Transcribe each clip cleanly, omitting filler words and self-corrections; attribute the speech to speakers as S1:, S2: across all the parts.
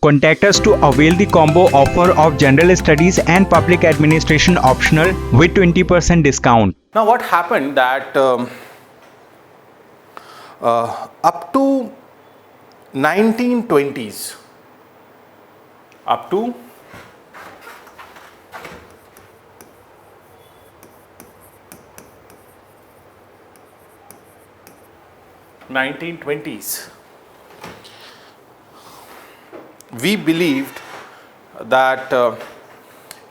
S1: Contact us to avail the combo offer of General Studies and Public Administration optional with 20% discount.
S2: Now what happened that up to 1920s, up to 1920s, we believed that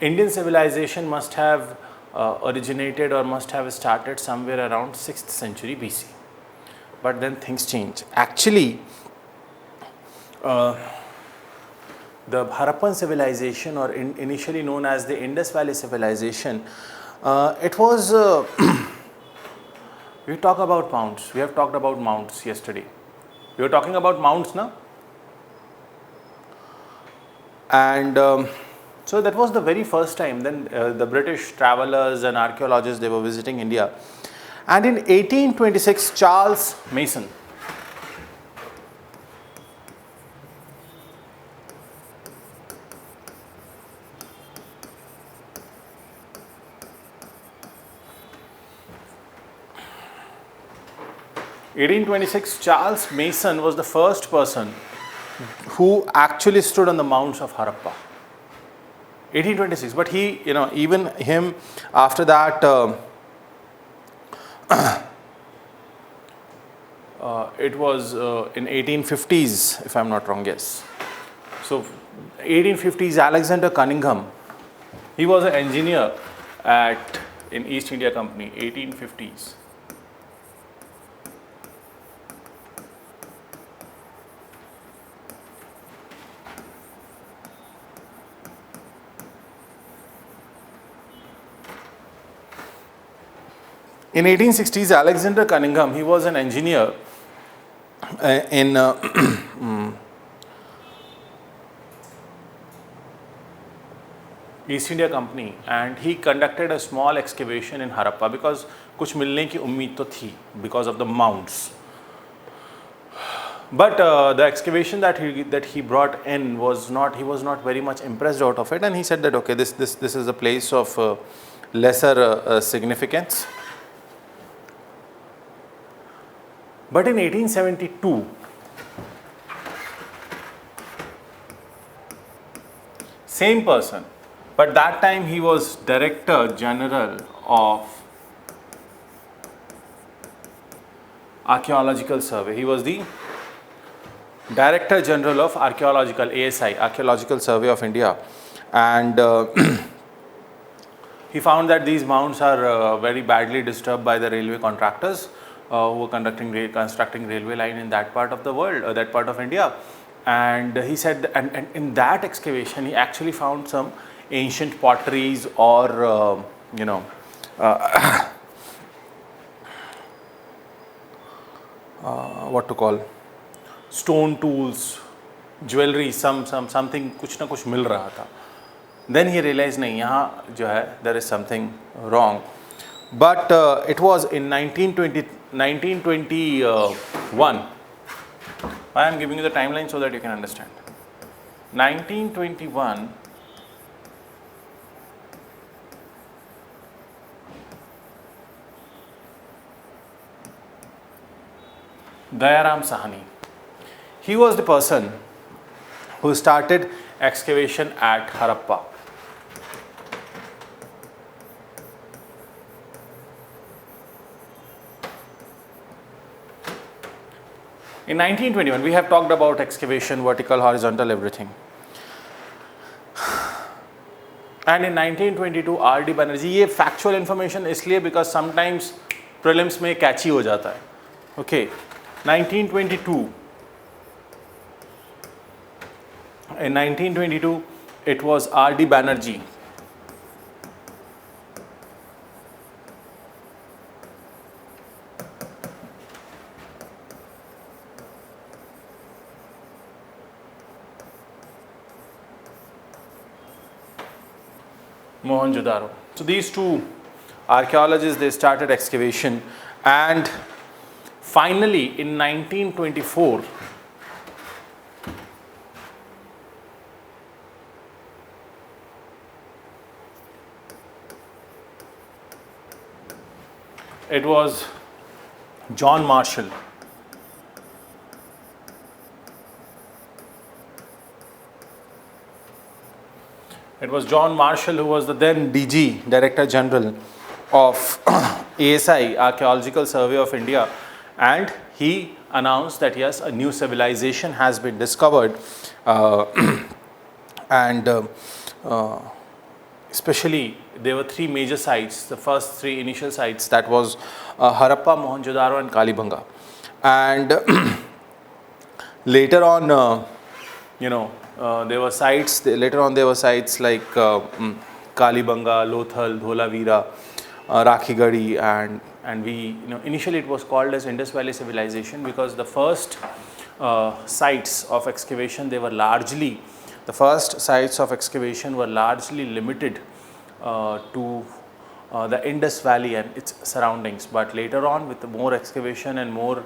S2: Indian civilization must have originated or must have started somewhere around 6th century BC. But then things change. Actually, the Harappan civilization, or initially known as the Indus Valley civilization, it was we talk about mounds. We have talked about mounds yesterday. We were talking about mounds now. And so that was the very first time. Then the British travelers and archaeologists, they were visiting India. And in 1826, Charles Mason, Charles Mason was the first person who actually stood on the mounds of Harappa. 1826, but he, even him, after that, it was in 1850s, if I'm not wrong, yes. So 1850s, Alexander Cunningham, he was an engineer in East India Company, 1850s. In 1860s, Alexander Cunningham, he was an engineer in East India Company, and he conducted a small excavation in Harappa because कुछ मिलने की उम्मीद तो थी because of the mounds. But the excavation that he brought in was not, he was not very much impressed out of it, and he said that okay, this is a place of lesser significance. But in 1872, same person, but that time he was Director General of Archaeological Survey. He was the Director General of Archaeological, ASI, Archaeological Survey of India, and he found that these mounds are very badly disturbed by the railway contractors who were constructing railway line in that part of the world, that part of India. And he said, and in that excavation, he actually found some ancient potteries or, what to call, stone tools, jewelry, something, कुछ ना कुछ मिल रहा था. Then he realized, नहीं, यहाँ जो है, there is something wrong. But it was in 1921. I am giving you the timeline so that you can understand. 1921, Dayaram Sahani, he was the person who started excavation at Harappa. In 1921, we have talked about excavation, vertical, horizontal, everything. And in 1922, R.D. Banerjee, ये factual information इसलिए because sometimes prelims में catchy हो जाता है. Okay, 1922. In 1922, it was R.D. Banerjee. Mohenjo-daro. So these two archaeologists, they started excavation, and finally in 1924, It was John Marshall. It was John Marshall who was the then DG, Director General of ASI, Archaeological Survey of India, and he announced that yes, a new civilization has been discovered, and especially there were three major sites. The first three initial sites, that was Harappa, Mohenjo-daro, and Kalibanga, and later on, there were sites. Later on, there were sites like Kalibanga, Lothal, Dholavira, Rakhigadi, and we, initially it was called as Indus Valley Civilization because the first sites of excavation, the first sites of excavation were largely limited to the Indus Valley and its surroundings. But later on, with more excavation and more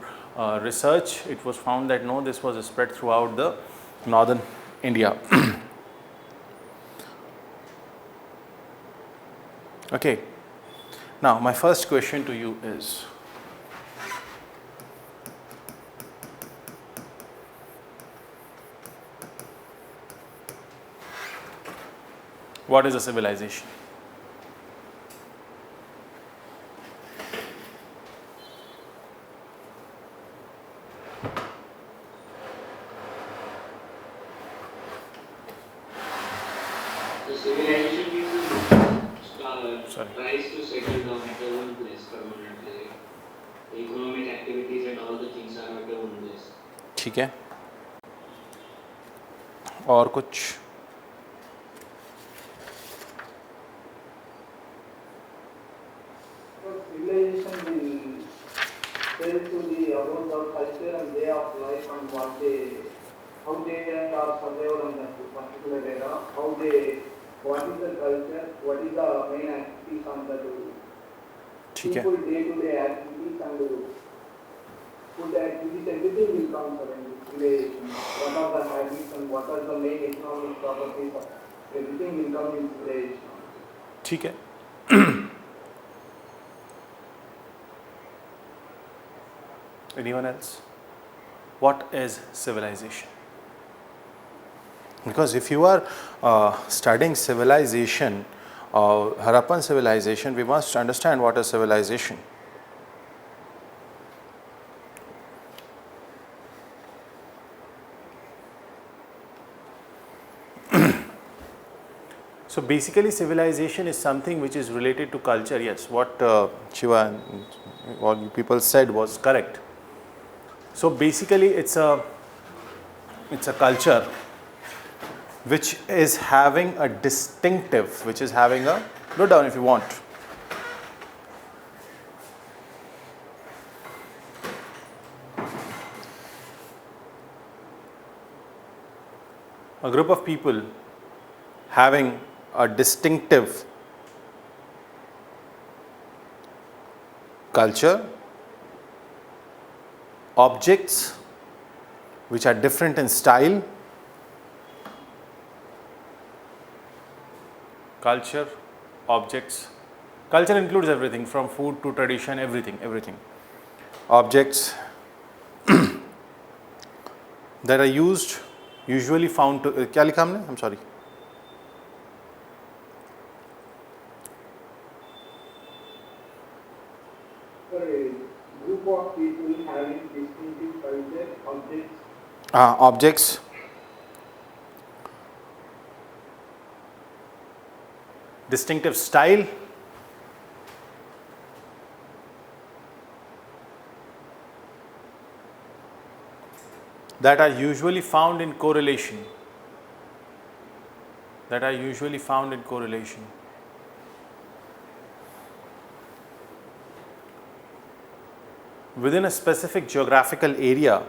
S2: research, it was found that no, this was spread throughout the northern India. Okay. Now, my first question to you is, what is a civilization?
S3: The civilization
S2: Sorry.
S3: tries to settle down at their own place permanently. The economic activities and all the things are at their own place.
S2: ठीक है, और कुछ?
S4: Civilization will tell to the about the culture and way of life and how they are survived on that particular era, what is the culture, what is the main activities on the
S2: ठीक है,
S4: people day-to-day activities and food activities, everything will come from civilization. What are the habits and what are the main economic properties of everything will come in civilization.
S2: ठीक है. Anyone else? What is civilization? Because if you are studying civilization, Harappan civilization, we must understand what is civilization. So basically, civilization is something which is related to culture. Yes, what Shiva and what you people said was correct. So basically, it's a culture which is having a distinctive, which is having a, note down if you want. A group of people having a distinctive culture, objects which are different in style, culture, objects. Culture includes everything from food to tradition, everything. Objects that are used, usually found to, क्या लिखा हमने? I'm sorry.
S4: For a group of people having distinctive culture, objects,
S2: Objects, distinctive style, that are usually found in correlation. Within a specific geographical area,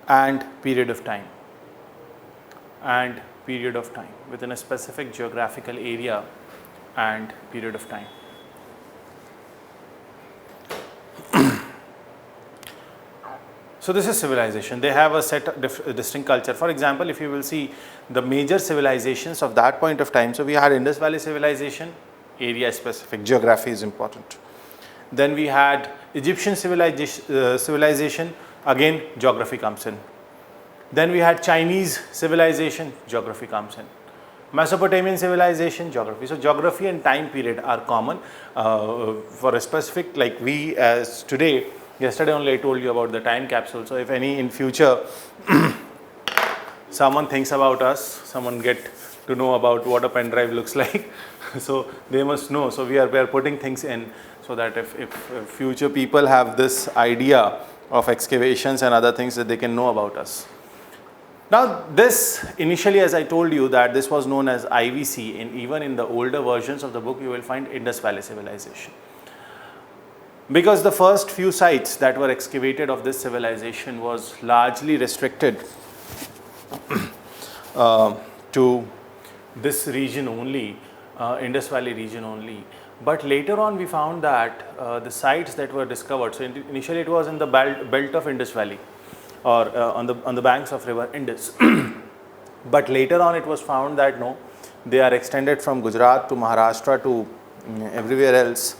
S2: and period of time. Within a specific geographical area and period of time. So this is civilization. They have a set of distinct culture. For example, if you will see the major civilizations of that point of time, so we had Indus Valley civilization, area specific, geography is important. Then we had Egyptian civilization, again geography comes in. Then we had Chinese civilization, geography comes in. Mesopotamian civilization, geography. So geography and time period are common for a specific, like we as today, yesterday only I told you about the time capsule. So if any in future someone thinks about us, someone get to know about what a pen drive looks like, so they must know. So we are putting things in so that if future people have this idea of excavations and other things, that they can know about us. Now this initially, as I told you, that this was known as IVC, and even in the older versions of the book you will find Indus Valley civilization. Because the first few sites that were excavated of this civilization was largely restricted to this region only, Indus Valley region only. But later on we found that the sites that were discovered, so initially it was in the belt of Indus Valley, or on the banks of river Indus. But later on it was found that no, they are extended from Gujarat to Maharashtra to everywhere else.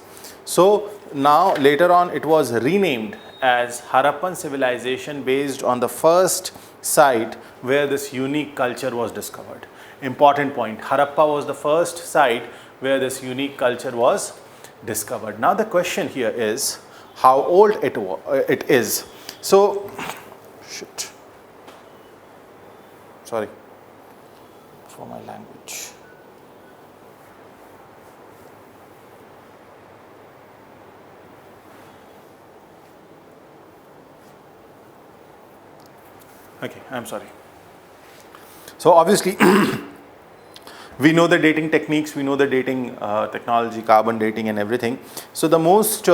S2: So now later on it was renamed as Harappan civilization based on the first site where this unique culture was discovered. Important point, Harappa was the first site where this unique culture was discovered. Now the question here is how old it is. So sorry for my language. Okay, I'm sorry. So obviously we know the dating techniques, we know the dating technology, carbon dating and everything. So the most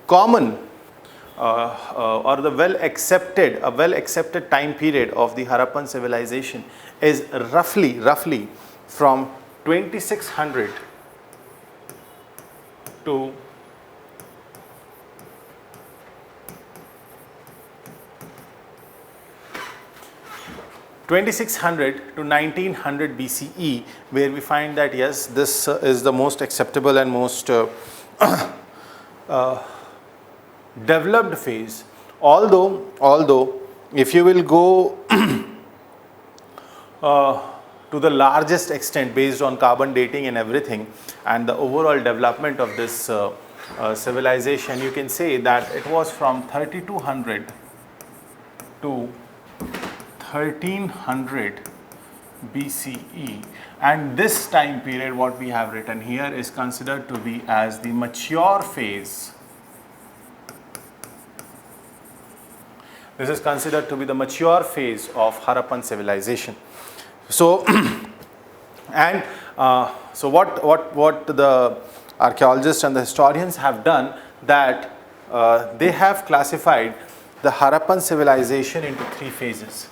S2: common or the well accepted time period of the Harappan civilization is roughly from 2600 to 1900 BCE, where we find that yes, this is the most acceptable and most developed phase. Although if you will go to the largest extent based on carbon dating and everything and the overall development of this civilization, you can say that it was from 3200 to 1300 BCE, and this time period what we have written here is considered to be as the mature phase. This is considered to be the mature phase of Harappan civilization. So and so what the archaeologists and the historians have done, that they have classified the Harappan civilization into 3 phases.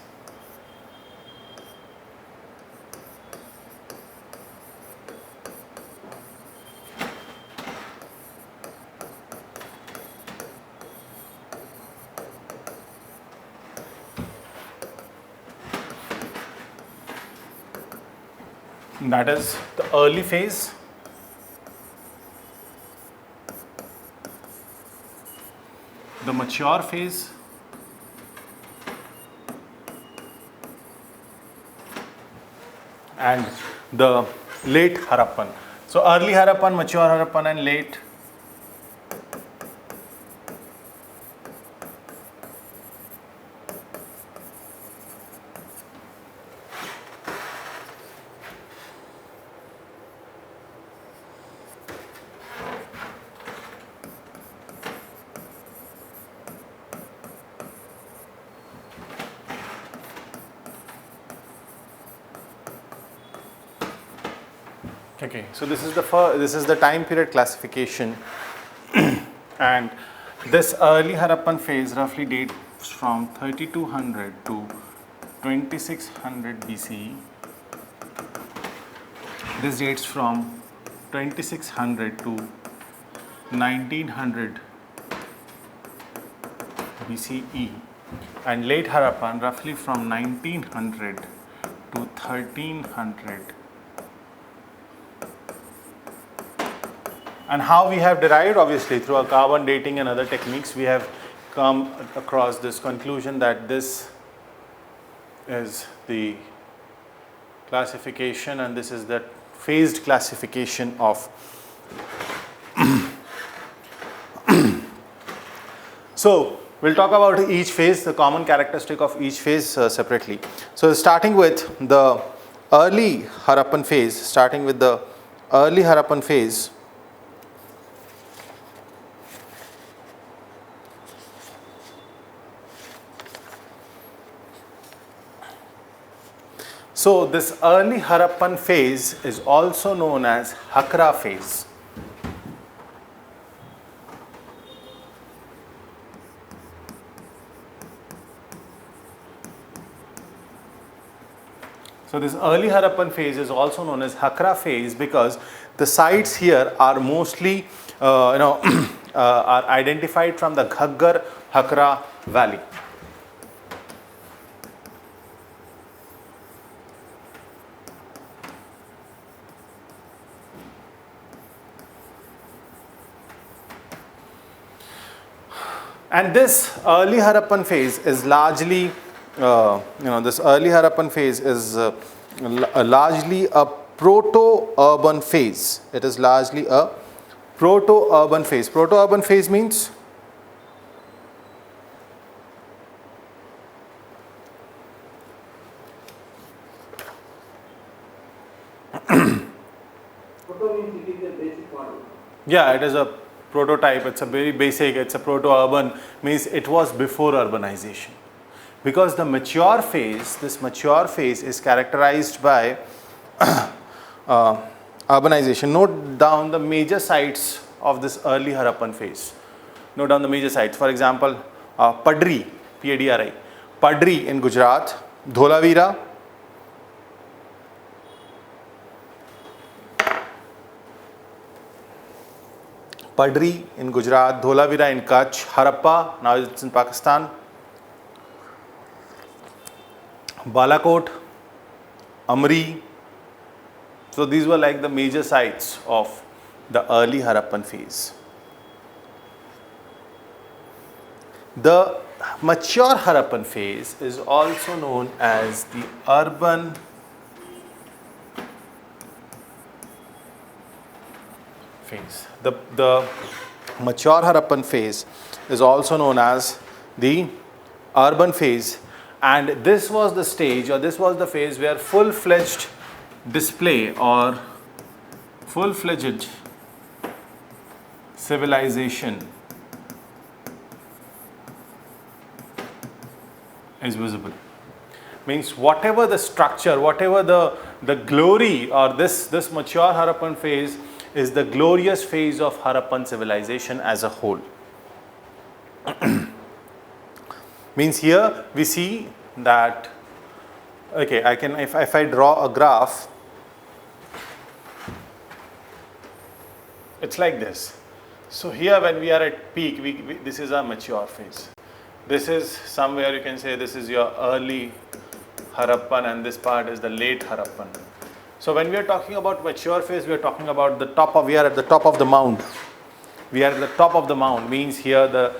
S2: That is the early phase, the mature phase, and the late Harappan. So early Harappan, mature Harappan and late Okay, so this is the time period classification, and this early Harappan phase roughly dates from 3200 to 2600 BCE. This dates from 2600 to 1900 BCE, and late Harappan roughly from 1900 to 1300. And how we have derived, obviously through our carbon dating and other techniques, we have come across this conclusion that this is the classification and this is the phased classification of so we'll talk about each phase, the common characteristic of each phase separately. So starting with the early Harappan phase, so this early Harappan phase is also known as Hakra phase. So this early Harappan phase is also known as Hakra phase because the sites here are mostly are identified from the Ghaggar Hakra valley. And this early Harappan phase is largely, largely a proto-urban phase. It is largely a proto-urban phase. Proto-urban phase means
S4: Proto means it is a basic model.
S2: yeah, it is a prototype, it's a very basic, it's a proto-urban, means it was before urbanization. Because the mature phase, this mature phase is characterized by urbanization. Note down the major sites of this early Harappan phase. Note down the major sites. For example, Padri, P-A-D-R-I, Padri in Gujarat, Dholavira, Padri in Gujarat, Dholavira in Kutch, Harappa, now it's in Pakistan, Balakot, Amri. So these were like the major sites of the early Harappan phase. The mature Harappan phase is also known as the urban phase. The mature Harappan phase is also known as the urban phase, and this was the stage, or this was the phase where full-fledged display or full-fledged civilization is visible. Means whatever the structure, whatever the glory, or this mature Harappan phase is the glorious phase of Harappan civilization as a whole. Means here we see that, okay, I can, if I draw a graph, it's like this. So here when we are at peak, this is our mature phase. This is somewhere you can say this is your early Harappan and this part is the late Harappan. So when we are talking about mature phase, we are talking about we are at the top of the mound. We are at the top of the mound, means here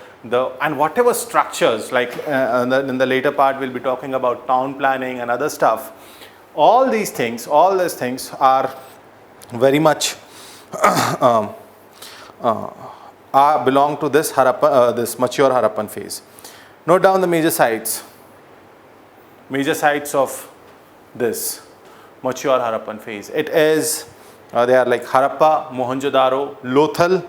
S2: and whatever structures, like in the later part we'll be talking about town planning and other stuff. All these things are very much belong to this this mature Harappan phase. Note down the major sites of this mature Harappan phase. It is, they are like Harappa, Mohenjo-daro, Lothal,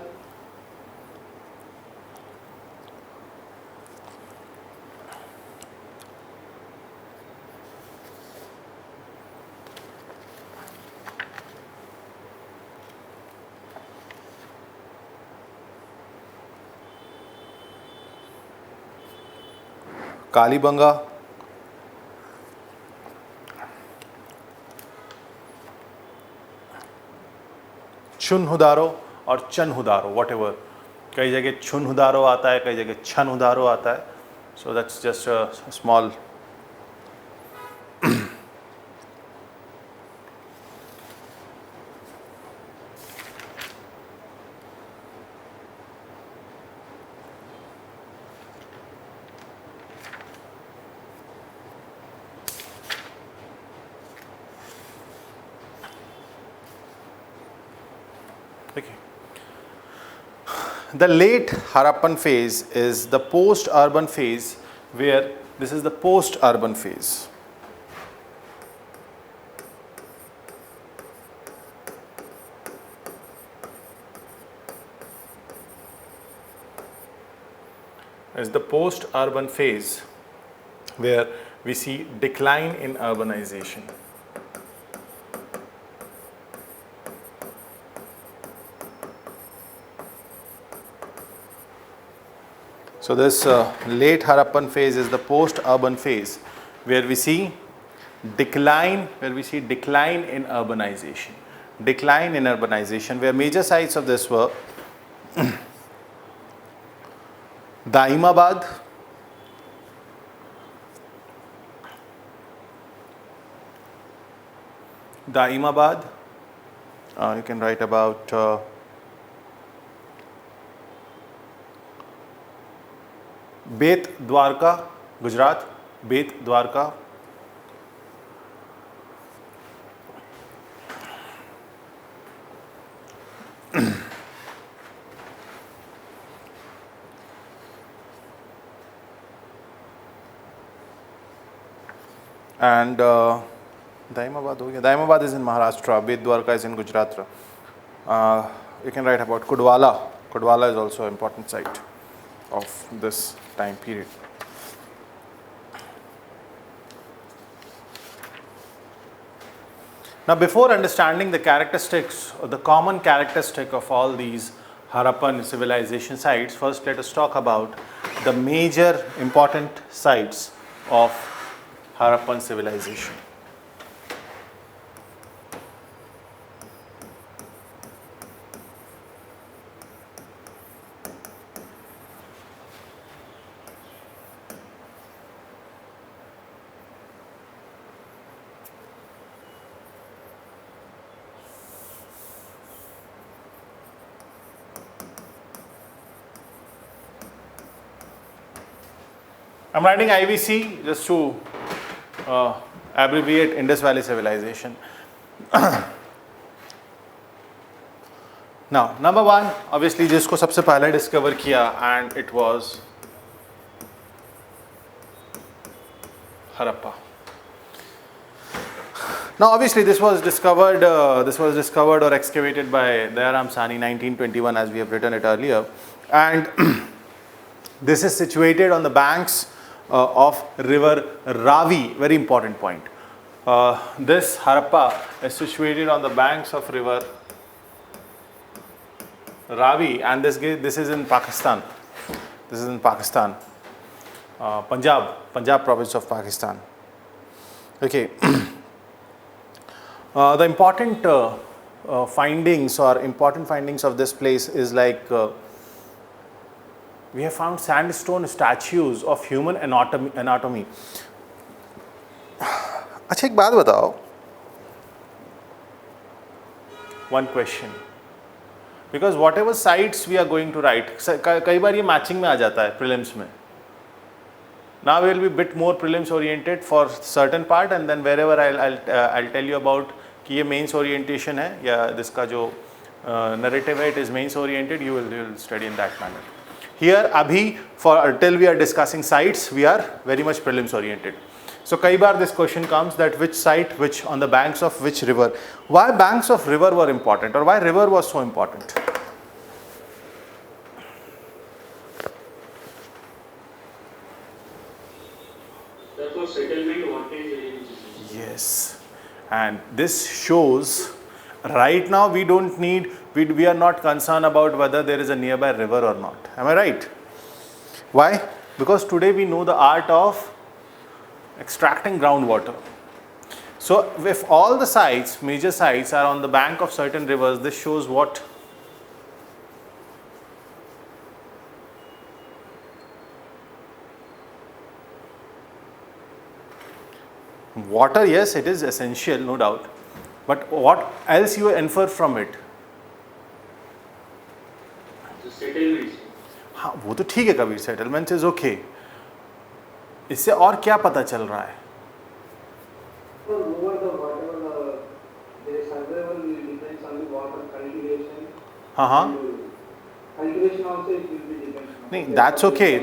S2: Kalibanga, Chunhudaro और Chanhudaro, whatever. कई जगह Chunhudaro आता है, कई जगह Chanhudaro आता है. So that's just a small okay. The late Harappan phase is the post-urban phase, where this is the post-urban phase. Is the post-urban phase where we see decline in urbanization. So this late Harappan phase is the post-urban phase where we see decline, in urbanization. Decline in urbanization, where major sites of this were Daimabad, you can write about Bet Dwarka, Gujarat, Bet Dwarka, and Daimabad ho gaya. Daimabad is in Maharashtra, Bet Dwarka is in Gujarat. You can write about Kudwala. Kudwala is also an important site of this time period. Now, before understanding the characteristics or the common characteristic of all these Harappan civilization sites, first let us talk about the major important sites of Harappan civilization. I'm writing IVC just to abbreviate Indus Valley Civilization. Now, number one, obviously जिसको सबसे पहले discover किया, and it was Harappa. Now, obviously this was discovered or excavated by Dayaram Sani 1921, as we have written it earlier, and this is situated on the banks of river Ravi. Very important point. This Harappa is situated on the banks of river Ravi, and this is in Pakistan. This is in Pakistan, Punjab province of Pakistan. Okay. The important findings of this place is like we have found sandstone statues of human anatomy. अच्छा एक बात बताओ. One question. Because whatever sites we are going to write, कई बार ये matching में आ जाता है prelims में. Now we will be a bit more prelims oriented for certain part, and then wherever I'll tell you about कि ये mains orientation है या जिसका जो narrative है, it is mains oriented, you will study in that manner. Here abhi till we are discussing sites, we are very much prelims oriented. So kai baar this question comes that which site, which on the banks of which river. Why banks of river were important, or why river was so important?
S3: That was settlement wanted.
S2: Yes, and this shows right now we are not concerned about whether there is a nearby river or not. Am I right? Why? Because today we know the art of extracting groundwater. So if all the sites, major sites, are on the bank of certain rivers, this shows what? Water, yes, it is essential, no doubt. But what else you infer from it?
S3: So settlements.
S2: हाँ वो तो ठीक है Kabir, settlements is okay. इससे और क्या पता चल रहा है?
S4: So over the whatever the survival depends on the water cultivation.
S2: हाँ हाँ.
S4: Cultivation also it will be depends.
S2: नहीं, that's okay,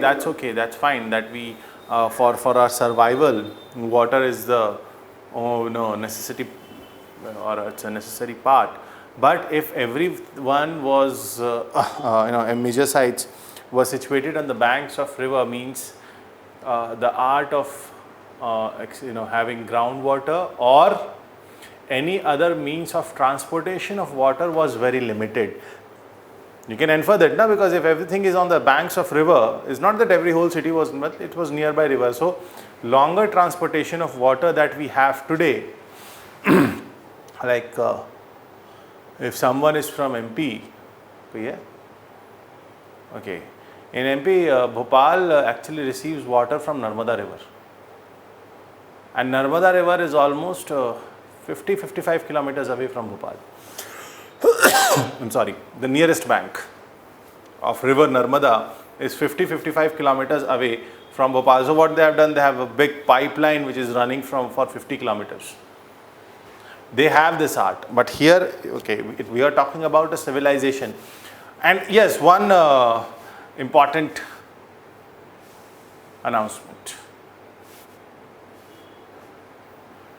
S2: that's fine. That we for our survival, water is the necessity, or it's a necessary part. But if everyone was major sites were situated on the banks of river, means the art of having groundwater or any other means of transportation of water was very limited. You can infer that, na, because if everything is on the banks of river, it's not that every whole city was, but it was nearby river. So longer transportation of water that we have today, like if someone is from MP, yeah, okay, in MP, Bhopal actually receives water from Narmada river, and Narmada river is almost 50-55 kilometers away from Bhopal. I'm sorry, the nearest bank of river Narmada is 50-55 kilometers away from Bhopal. So what they have done, they have a big pipeline which is running for 50 kilometers. They have this art, but here, okay, we are talking about a civilization. And yes, one important announcement.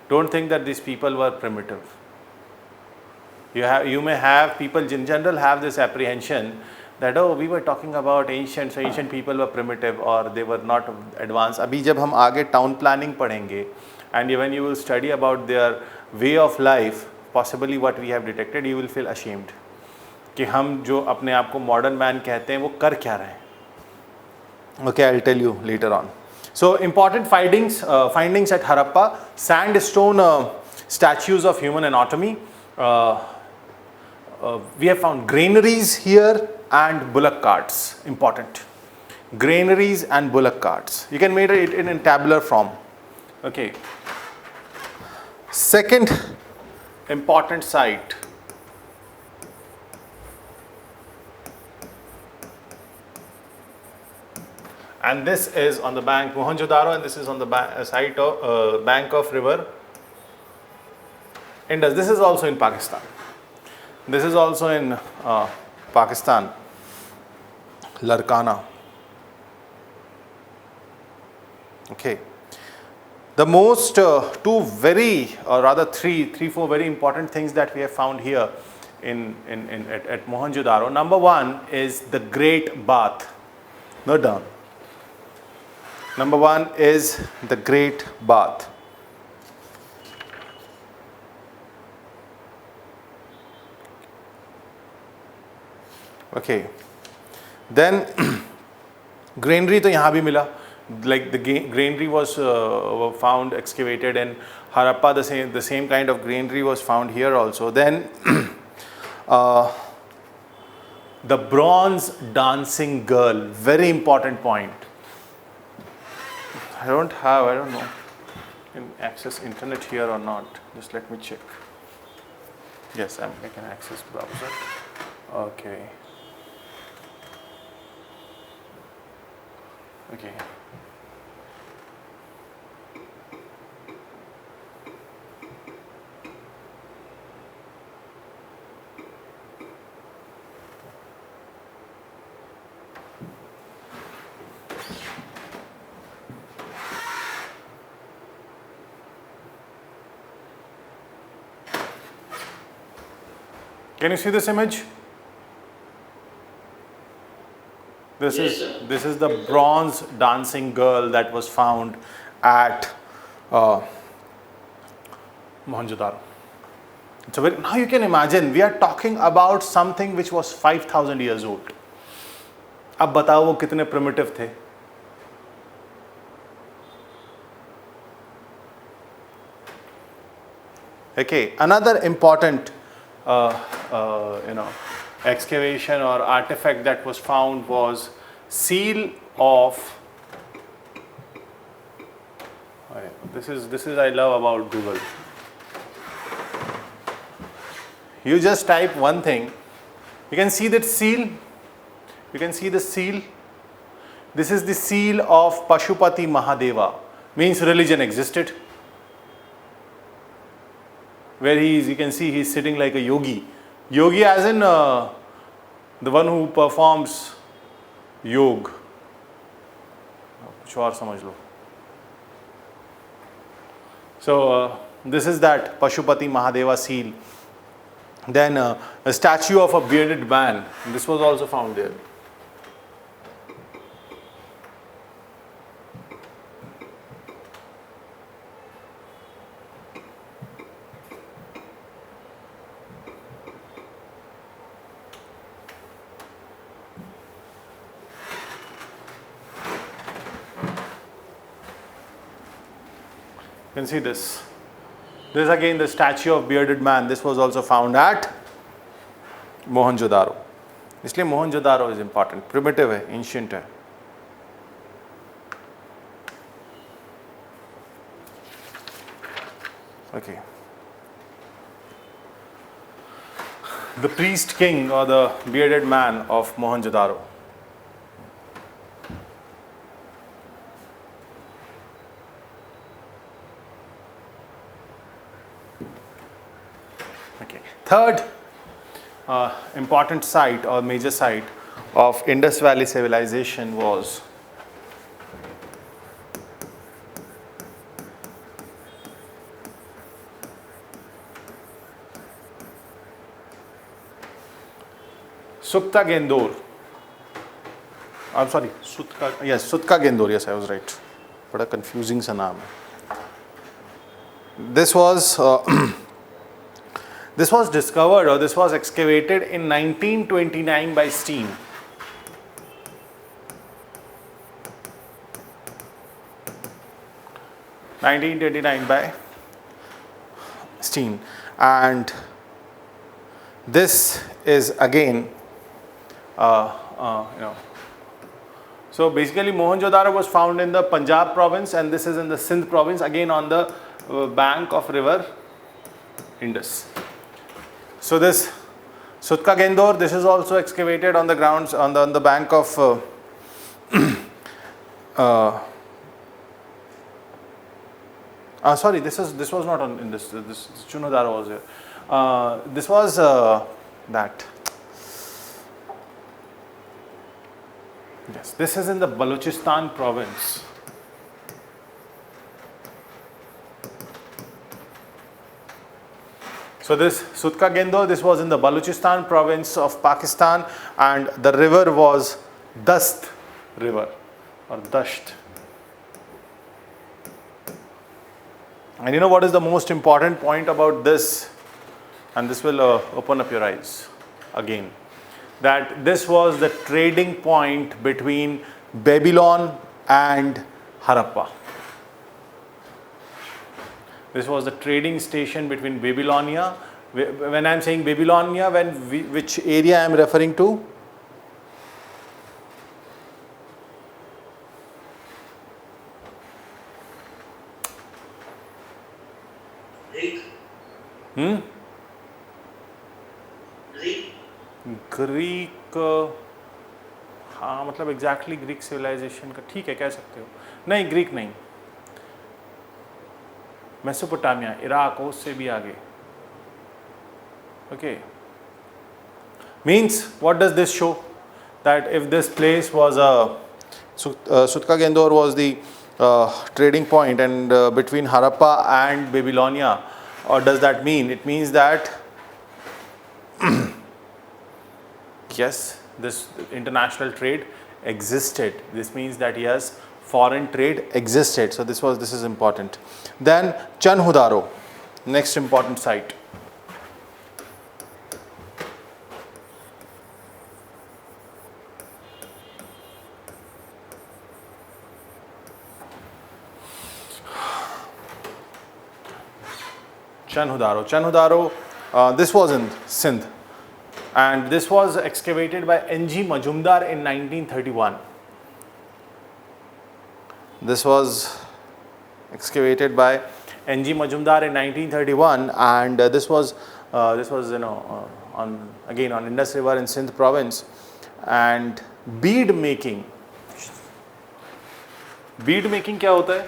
S2: Don't think that these people were primitive. You may have people in general have this apprehension that, oh, we were talking about ancient, so ancient people were primitive or they were not advanced. अभी जब हम आगे town planning पढ़ेंगे, and when you will study about their way of life, possibly what we have detected, you will feel ashamed कि हम जो अपने आप को modern man कहते हैं वो कर क्या रहे हैं. Okay, I'll tell you later on. So important findings at Harappa: sandstone statues of human anatomy. We have found granaries here and bullock carts. Important. Granaries and bullock carts. You can make it in tabular form. Okay. Second important site. And this is on the bank Mohenjo-daro, and this is on the site of bank of river Indus. This is also in Pakistan. This is also in Pakistan, Larkana. Okay. The most two very, or rather four very important things that we have found here at Mohenjo-daro. Number one is the Great Bath. Note down. Number one is the Great Bath. Okay. Then granary तो यहाँ भी मिला. Like the granary was found excavated in Harappa. The same kind of granary was found here also. Then the bronze dancing girl, very important point. I don't know, access internet here or not. Just let me check. Yes, I can access browser. Okay. Okay. Can you see this image? This is the bronze dancing girl that was found at Mohenjo-daro. Now you can imagine, we are talking about something which was 5,000 years old. अब बताओ वो कितने primitive थे. Okay, another important excavation or artifact that was found was seal of This is I love about Google. You just type one thing. You can see that seal. You can see the seal. This is the seal of Pashupati Mahadeva. Means religion existed. Where he is, you can see he is sitting like a yogi. Yogi as in the one who performs योग. कुछ और समझ लो. So this is that Pashupati Mahadeva seal. Then a statue of a bearded man. This was also found there. You can see this. This is again the statue of bearded man. This was also found at Mohenjo-daro. इसलिए Mohenjo-daro is important. Primitive है, ancient है. Okay. The priest king or the bearded man of Mohenjo-daro. Third important site or major site of Indus Valley civilization was Sukta Gendor. I'm sorry, Sutka. Yes, Sutka Gendor. Yes, I was right. What a confusing sa naam hai. This was this was discovered or this was excavated in 1929 by Steen. And this is again so basically Mohenjo-daro was found in the Punjab province and this is in the Sindh province, again on the bank of river Indus. So this Sutka Gendor, this is also excavated on the grounds on the bank of sorry, this was not on Indus. This Chunodaro was here. This was that. Yes, this is in the Balochistan province. So this Sutka Gendor, this was in the Balochistan province of Pakistan and the river was Dast river or Dasht. And you know what is the most important point about this? And this will open up your eyes again. That this was the trading point between Babylon and Harappa. This was the trading station between Babylonia. When I am saying Babylonia, which area I am referring to?
S3: Greek.
S2: Greek हाँ मतलब exactly Greek civilisation का ठीक है कह सकते हो. नहीं Greek नहीं, मेसोपोटामिया, इराक उससे भी आगे. Okay, means what does this show? That if this place was Sutka Gendor was the trading point and between Harappa and Babylonia, or does that mean? It means that yes, this international trade existed. This means that yes, foreign trade existed. So this is important. Then Chanhudaro, next important site. Chanhudaro, this was in Sindh and this was excavated by N.G. Majumdar in 1931. This was excavated by N.G. Majumdar in 1931, and this was on Indus River in Sindh province. And bead making क्या होता है?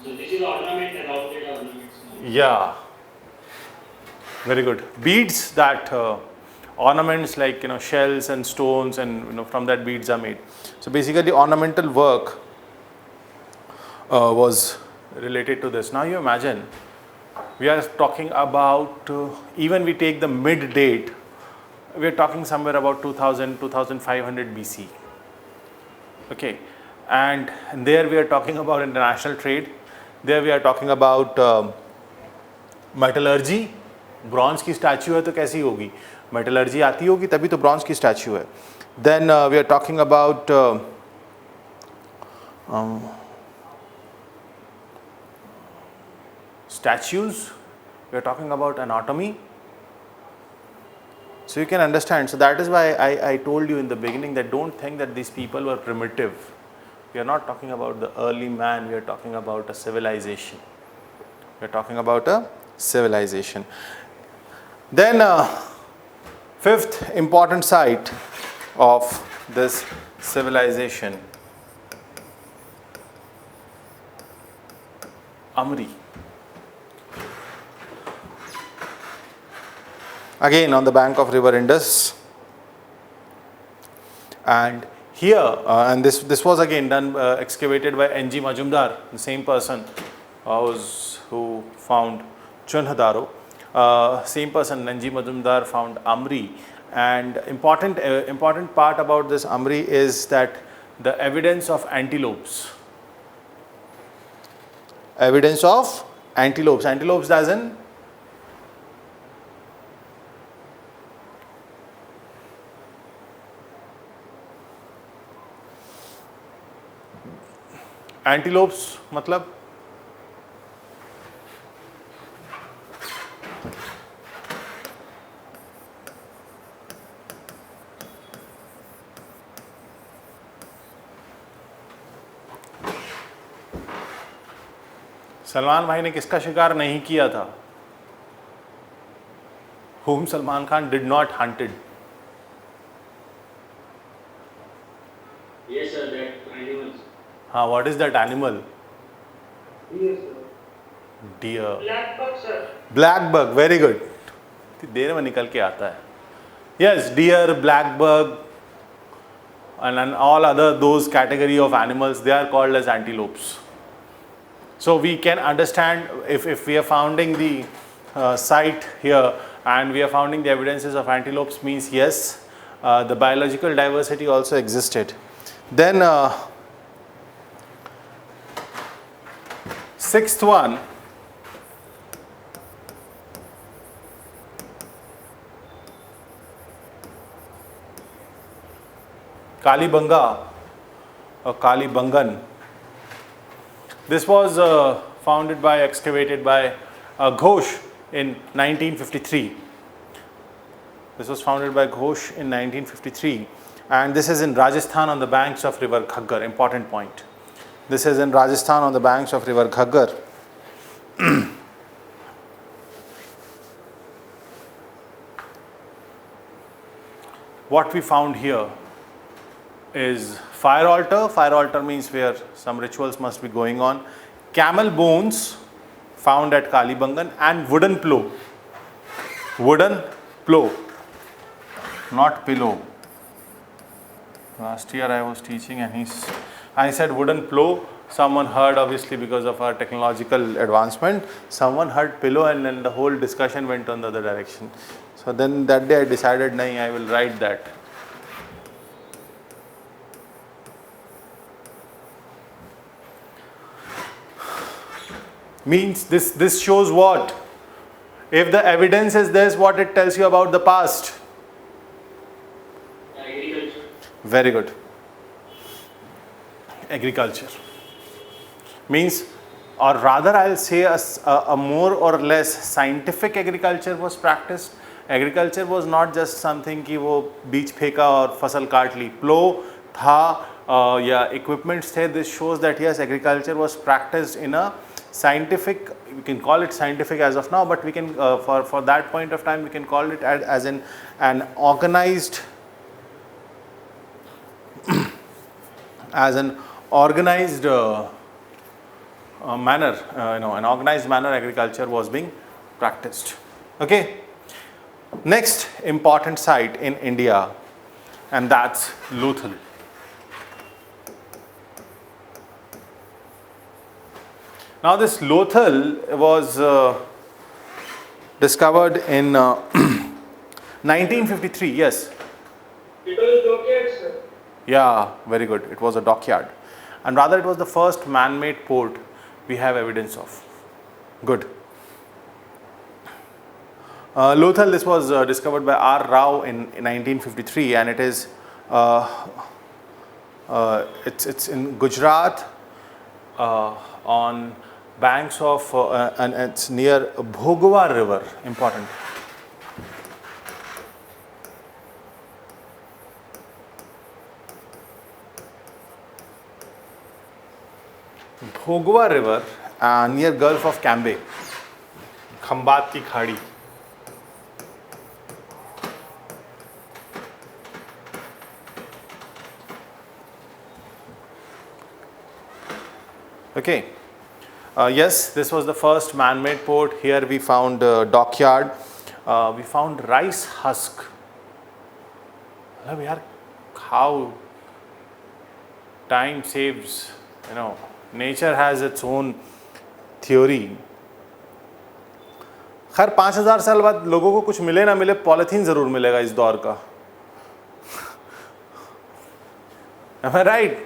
S3: So this is ornament, rounded ornaments.
S2: Yeah, very good. Beads, that ornaments like shells and stones, and from that beads are made. So basically ornamental work was related to this. Now you imagine, we are talking about, even we take the mid date, we are talking somewhere about 2000, 2500 BC. Okay, and there we are talking about international trade. There we are talking about metallurgy. Bronze की statue है तो कैसी होगी? Metallurgy आती होगी तभी तो bronze की स्टैचू है. Then we are talking about statues, we are talking about anatomy. So you can understand. So that is why I told you in the beginning that don't think that these people were primitive. We are not talking about the early man, we are talking about a civilization. We are talking about a civilization. Then fifth important site of this civilization, Amri. Again on the bank of river Indus, and here and this was again done excavated by N.G. Majumdar, the same person who found Chunhadaro. Same person, N.G. Majumdar, found Amri. And important part about this Amri is that the evidence of antelopes. Evidence of antelopes. Antelopes as in antelopes मतलब सलमान भाई ने किसका शिकार नहीं किया था? Whom Salman Khan did not hunted?
S3: Yes, sir, that animals.
S2: What is that animal?
S4: Yes, sir.
S2: Deer.
S3: Black buck, sir.
S2: Black bug, very good. देर में निकल के आता है. Yes, deer, black bug, and all other those category of animals, they are called as antelopes. So we can understand if we are founding the site here and we are founding the evidences of antelopes, means yes, the biological diversity also existed. Then sixth one, Kalibanga or Kalibangan. This was excavated by Ghosh in 1953. This was founded by Ghosh in 1953, and this is in Rajasthan on the banks of river Ghaggar. Important point. This is in Rajasthan on the banks of river Ghaggar. What we found here is fire altar. Fire altar means where some rituals must be going on. Camel bones found at Kalibangan, and wooden plow. Wooden plow, not pillow. Last year I was teaching and I said wooden plow. Someone heard, obviously because of our technological advancement, someone heard pillow, and then the whole discussion went on the other direction. So then that day I decided, nahi, I will write that. Means this shows what? If the evidence is this, what it tells you about the past?
S3: Agriculture.
S2: Very good. Agriculture. Means, or rather I'll say a more or less scientific agriculture was practiced, agriculture was not just something कि वो बीज फेंका और फसल काट ली. प्लो था या equipments थे. This shows that yes agriculture was practised in a scientific, we can call it scientific as of now, but we can for that point of time we can call it as an organized as an organized manner, an organized manner agriculture was being practiced. Okay, next important site in India, and that's Lothal. Now this Lothal was discovered in 1953. Yes.
S4: It was dockyard, sir.
S2: Yeah, very good. It was a dockyard, and rather it was the first man-made port we have evidence of. Good. Lothal, this was discovered by R. Rao in 1953, and it is it's in Gujarat on banks of and it's near Bhogwa river. Important. Bhogwa river near Gulf of Cambay, Khambat ki khadi. Okay. Yes, this was the first man-made port. Here we found dockyard. We found rice husk. How time saves. Nature has its own theory. खैर 5000 साल बाद लोगों को कुछ मिले ना मिले, polythene जरूर मिलेगा इस दौर का. Am I right?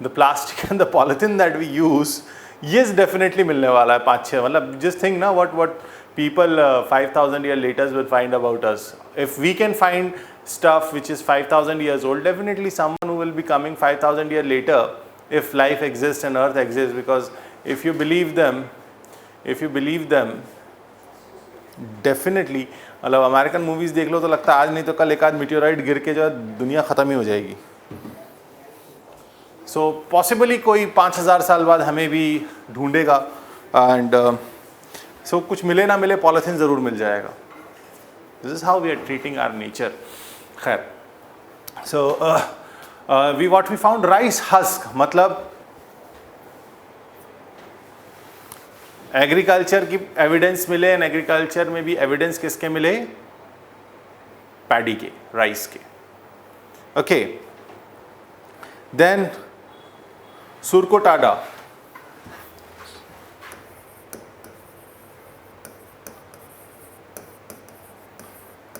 S2: The plastic and the polythene that we use, yes, definitely मिलने वाला है 5-6. मतलब just think ना what people 5000 years later will find about us. If we can find stuff which is 5000 years old, definitely someone who will be coming 5000 years later, if life exists and earth exists, because if you believe them, definitely. मतलब American movies देख लो तो लगता है आज नहीं तो कल एक आध मीटियोराइट गिर के जो है दुनिया ख़त्म ही हो जाएगी. सो पॉसिबली कोई 5000 साल बाद हमें भी ढूंढेगा, एंड सो कुछ मिले ना मिले पॉलिथीन ज़रूर मिल जाएगा. This is how we are treating our nature. खैर, so we found rice husk. मतलब एग्रीकल्चर की एविडेंस मिले, एंड एग्रीकल्चर में भी एविडेंस किसके मिले? पैडी के, राइस के. Okay, then Surkotada.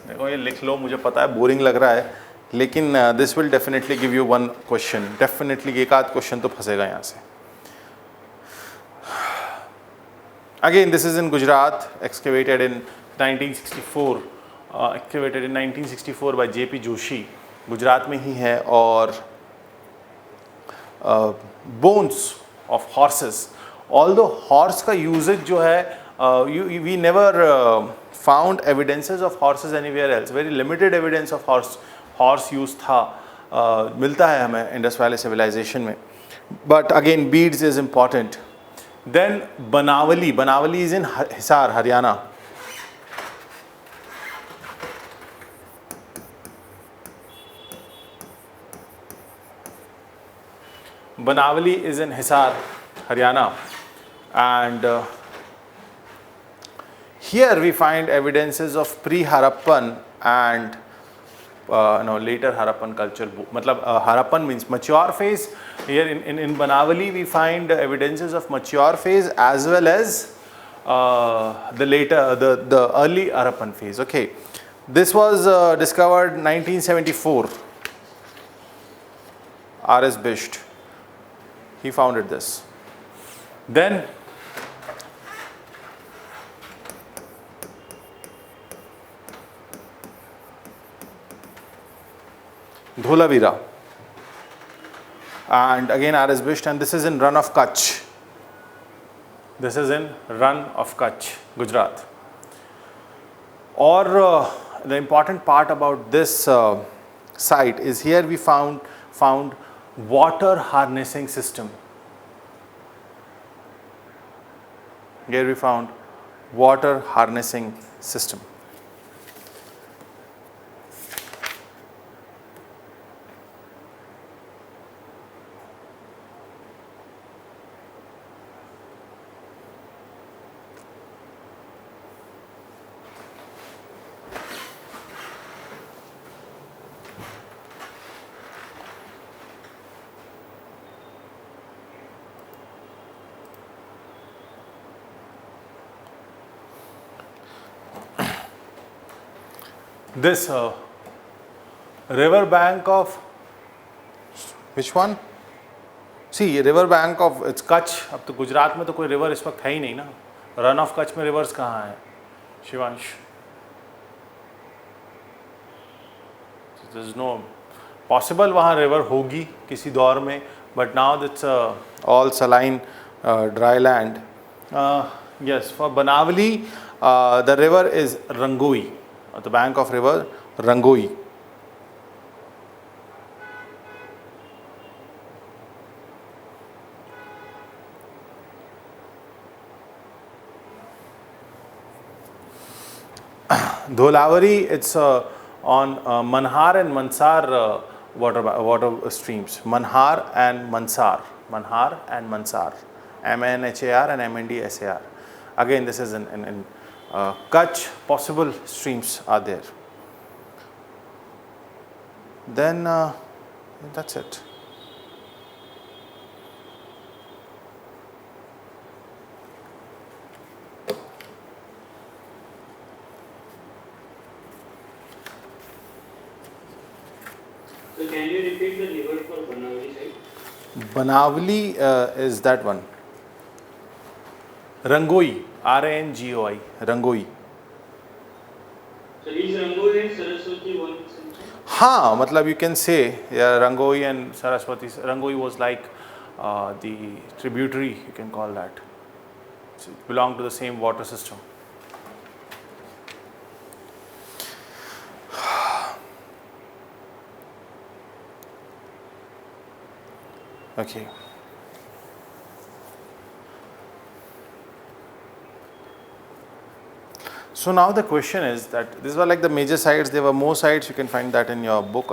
S2: देखो ये लिख लो, मुझे पता है बोरिंग लग रहा है, लेकिन this will definitely give you one question. Definitely एक आध क्वेश्चन तो फंसेगा यहाँ से. Again, this is in Gujarat, excavated in 1964. Excavated in 1964 by J.P. Joshi. Gujarat में ही है. और bones of horses. Although horse का usage जो है, we never found evidences of horses anywhere else. Very limited evidence of horse use था, मिलता है हमें Indus Valley civilization में. But again, beads is important. Then Banawali. Banawali is in Hisar, Haryana. Banawali is in Hisar, Haryana, and here we find evidences of pre-Harappan and later Harappan culture. मतलब Harappan means mature phase. Here in Banawali we find evidences of mature phase as well as the early Harappan phase. Okay, this was discovered 1974. R.S. Bisht, he founded this. Then Dholavira, and again R.S. Bisht, and this is in Run of Kutch. This is in Run of Kutch, Gujarat. Or the important part about this site is here we found water harnessing system. Here we found water harnessing system. This river bank of which one? See, river bank of it's Kutch. अब तो गुजरात में तो कोई river इस वक्त है ही नहीं ना. रन ऑफ कच्छ में रिवर्स कहाँ है Shivansh? There is no possible वहाँ रिवर होगी किसी दौर में, but now it's all saline dry land. Yes, for Banavali the river is Rangoi, the bank of river Rangoi. Dholaveri, it's on Manhar and Mansar water streams. Manhar and Mansar. Manhar and Mansar. MNHAR and MNDSAR. Again, this is in Kutch, possible streams are there. Then that's it.
S3: So can you repeat the river for Banavali side?
S2: Banavali is that one. Rangoi, RANGOI, Rangoi.
S3: So is Rangoi and Saraswati one same?
S2: हाँ, मतलब you can say yeah, Rangoi and Saraswati. Rangoi was like the tributary, you can call that. So it belonged to the same water system. Okay. So now the question is that these were like the major sites. There were more sites. You can find that in your book.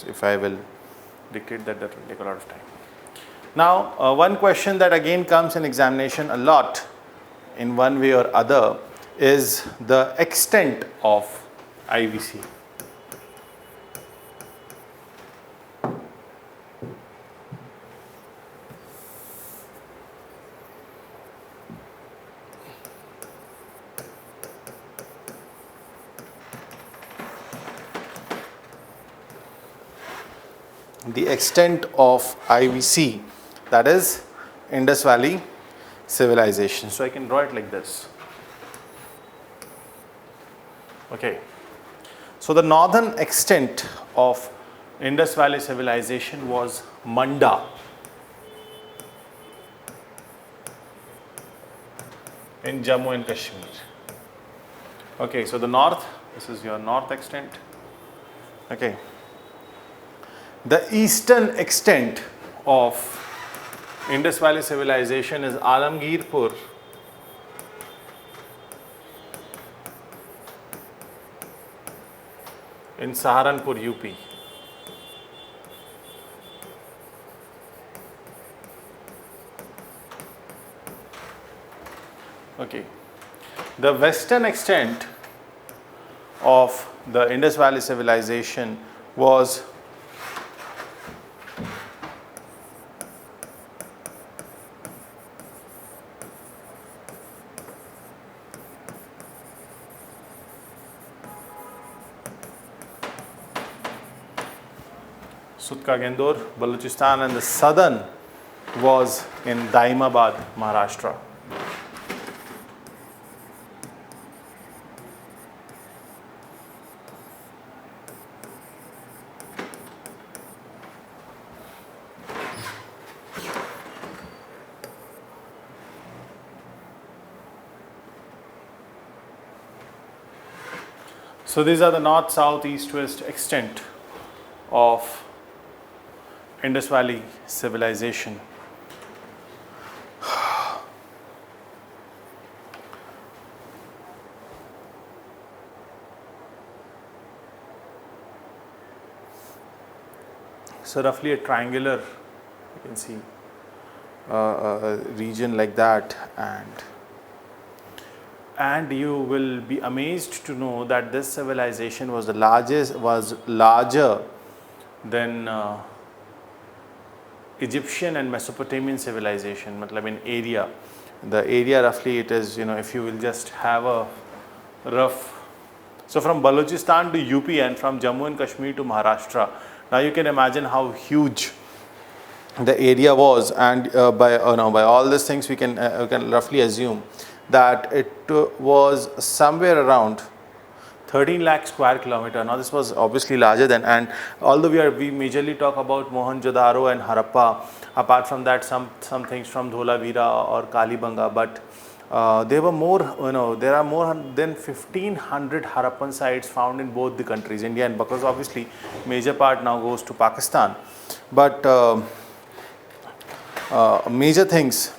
S2: If I will dictate that, that will take a lot of time. Now, one question that again comes in examination a lot, in one way or other, is the extent of IVC. The extent of IVC, that is Indus Valley civilization. So I can draw it like this. Okay. So the northern extent of Indus Valley civilization was Manda in Jammu and Kashmir. Okay, so the north, this is your north extent. Okay. The eastern extent of Indus Valley civilization is Alamgirpur in Saharanpur, UP. Okay. The western extent of the Indus Valley civilization was Sutka Gendur, Balochistan, and the southern was in Daimabad, Maharashtra. So these are the north, south, east, west extent of Indus Valley civilization. So roughly a triangular, you can see region like that, and you will be amazed to know that this civilization was larger than Egyptian and Mesopotamian civilization. Matlab in area, the area roughly it is, if you will just have a rough, so from Balochistan to UP and from Jammu and Kashmir to Maharashtra, now you can imagine how huge the area was, and by all these things we can roughly assume that it was somewhere around 13 lakh square kilometer. Now this was obviously larger than, and although we majorly talk about Mohenjo-daro and Harappa, apart from that some things from Dholavira or Kalibanga, but there were more, there are more than 1500 Harappan sites found in both the countries, India and, because obviously major part now goes to Pakistan, but major things,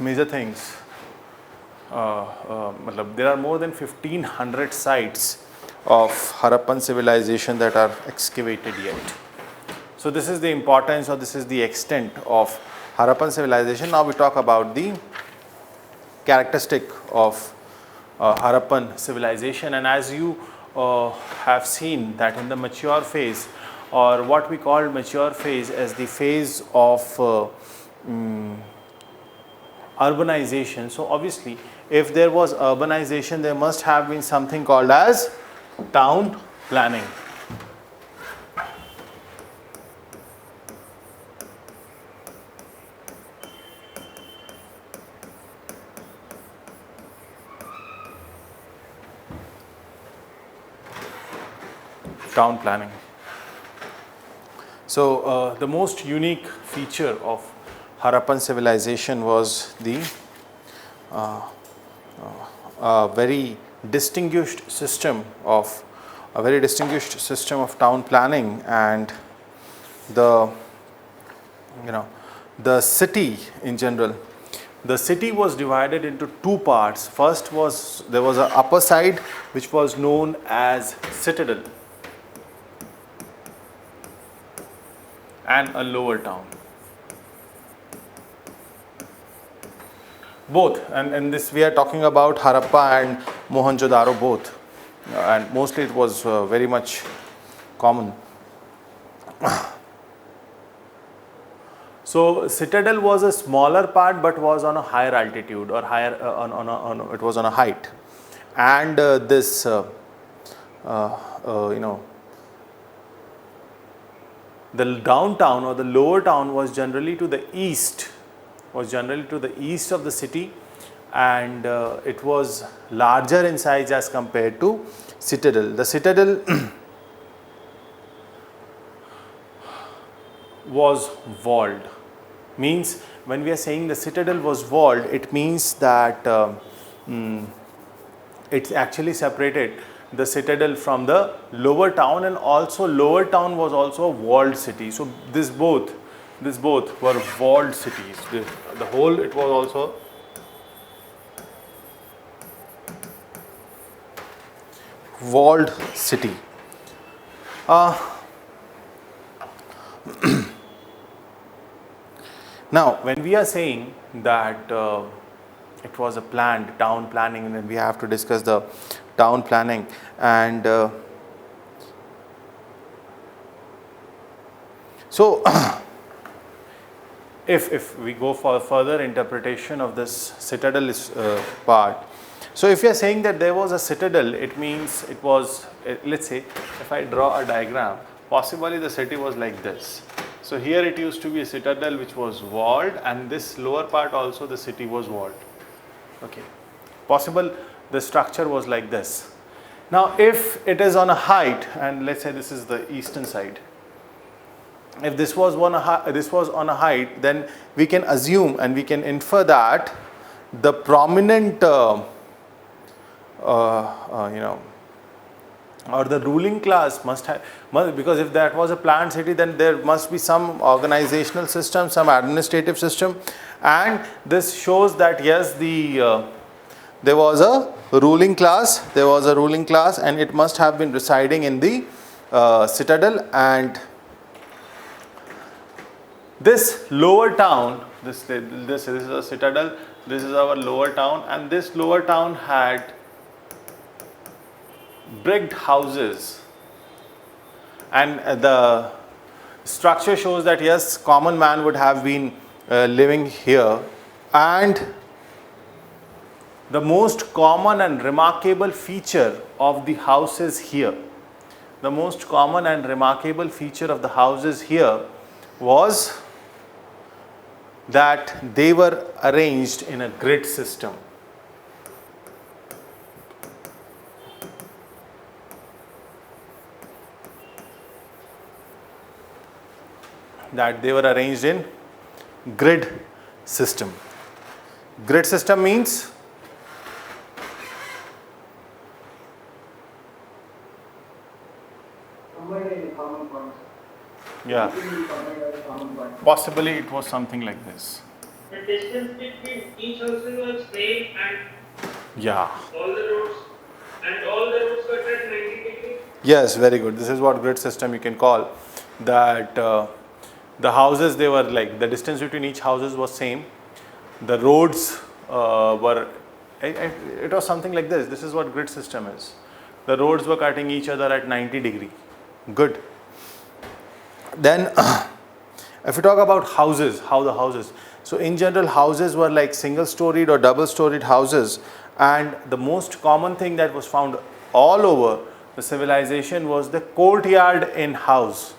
S2: there are more than 1500 sites of Harappan civilization that are excavated yet. So this is the importance, or this is the extent of Harappan civilization. Now we talk about the characteristic of Harappan civilization, and as you have seen that in the mature phase, or what we call mature phase as the phase of urbanization. So obviously if there was urbanization, there must have been something called as town planning. Town planning. So the most unique feature of Harappan civilization was the very distinguished system of town planning, and the city in general. The city was divided into two parts. First was, there was an upper side which was known as citadel, and a lower town. Both, and this we are talking about Harappa and Mohenjo-daro both, and mostly it was very much common. So citadel was a smaller part, but was on a higher altitude, or higher it was on a height, and this the downtown or the lower town was generally to the east, of the city, and it was larger in size as compared to citadel. The citadel was walled. Means when we are saying the citadel was walled, it means that it actually separated the citadel from the lower town, and also lower town was also a walled city. So this both were walled cities. The whole, it was also walled city. Now when we are saying that it was a planned town planning, and then we have to discuss the town planning, and so if we go for a further interpretation of this citadel part, so if you are saying that there was a citadel, it means it was, let's say if I draw a diagram, possibly the city was like this. So here it used to be a citadel which was walled, and this lower part also the city was walled. Okay, possible the structure was like this. Now if it is on a height, and let's say this is the eastern side, if this was on a height, then we can assume and we can infer that the prominent or the ruling class must have, because if that was a planned city, then there must be some organizational system, some administrative system, and this shows that yes, there was a ruling class, and it must have been residing in the citadel. And this lower town, this is a citadel, this is our lower town, and this lower town had bricked houses, and the structure shows that yes, common man would have been living here. And the most common and remarkable feature of the houses here, the most common and remarkable feature of the houses here was that they were arranged in a grid system. That they were arranged in grid system. Grid system means
S4: combined in a common point.
S2: yeah,
S4: Combined as a common point.
S2: possibly it was something like this.
S3: The distance between each house was same and
S2: Yeah.
S3: all the roads were at 90 degrees.
S2: Yes, very good. This is what grid system you can call. That the houses, they were like, the distance between each houses was same. The roads were, it was something like this. This is what grid system is. The roads were cutting each other at 90 degree. Good. Then if you talk about houses, how the houses. So in general, houses were like single storied or double storied houses, and the most common thing that was found all over the civilization was the courtyard in house.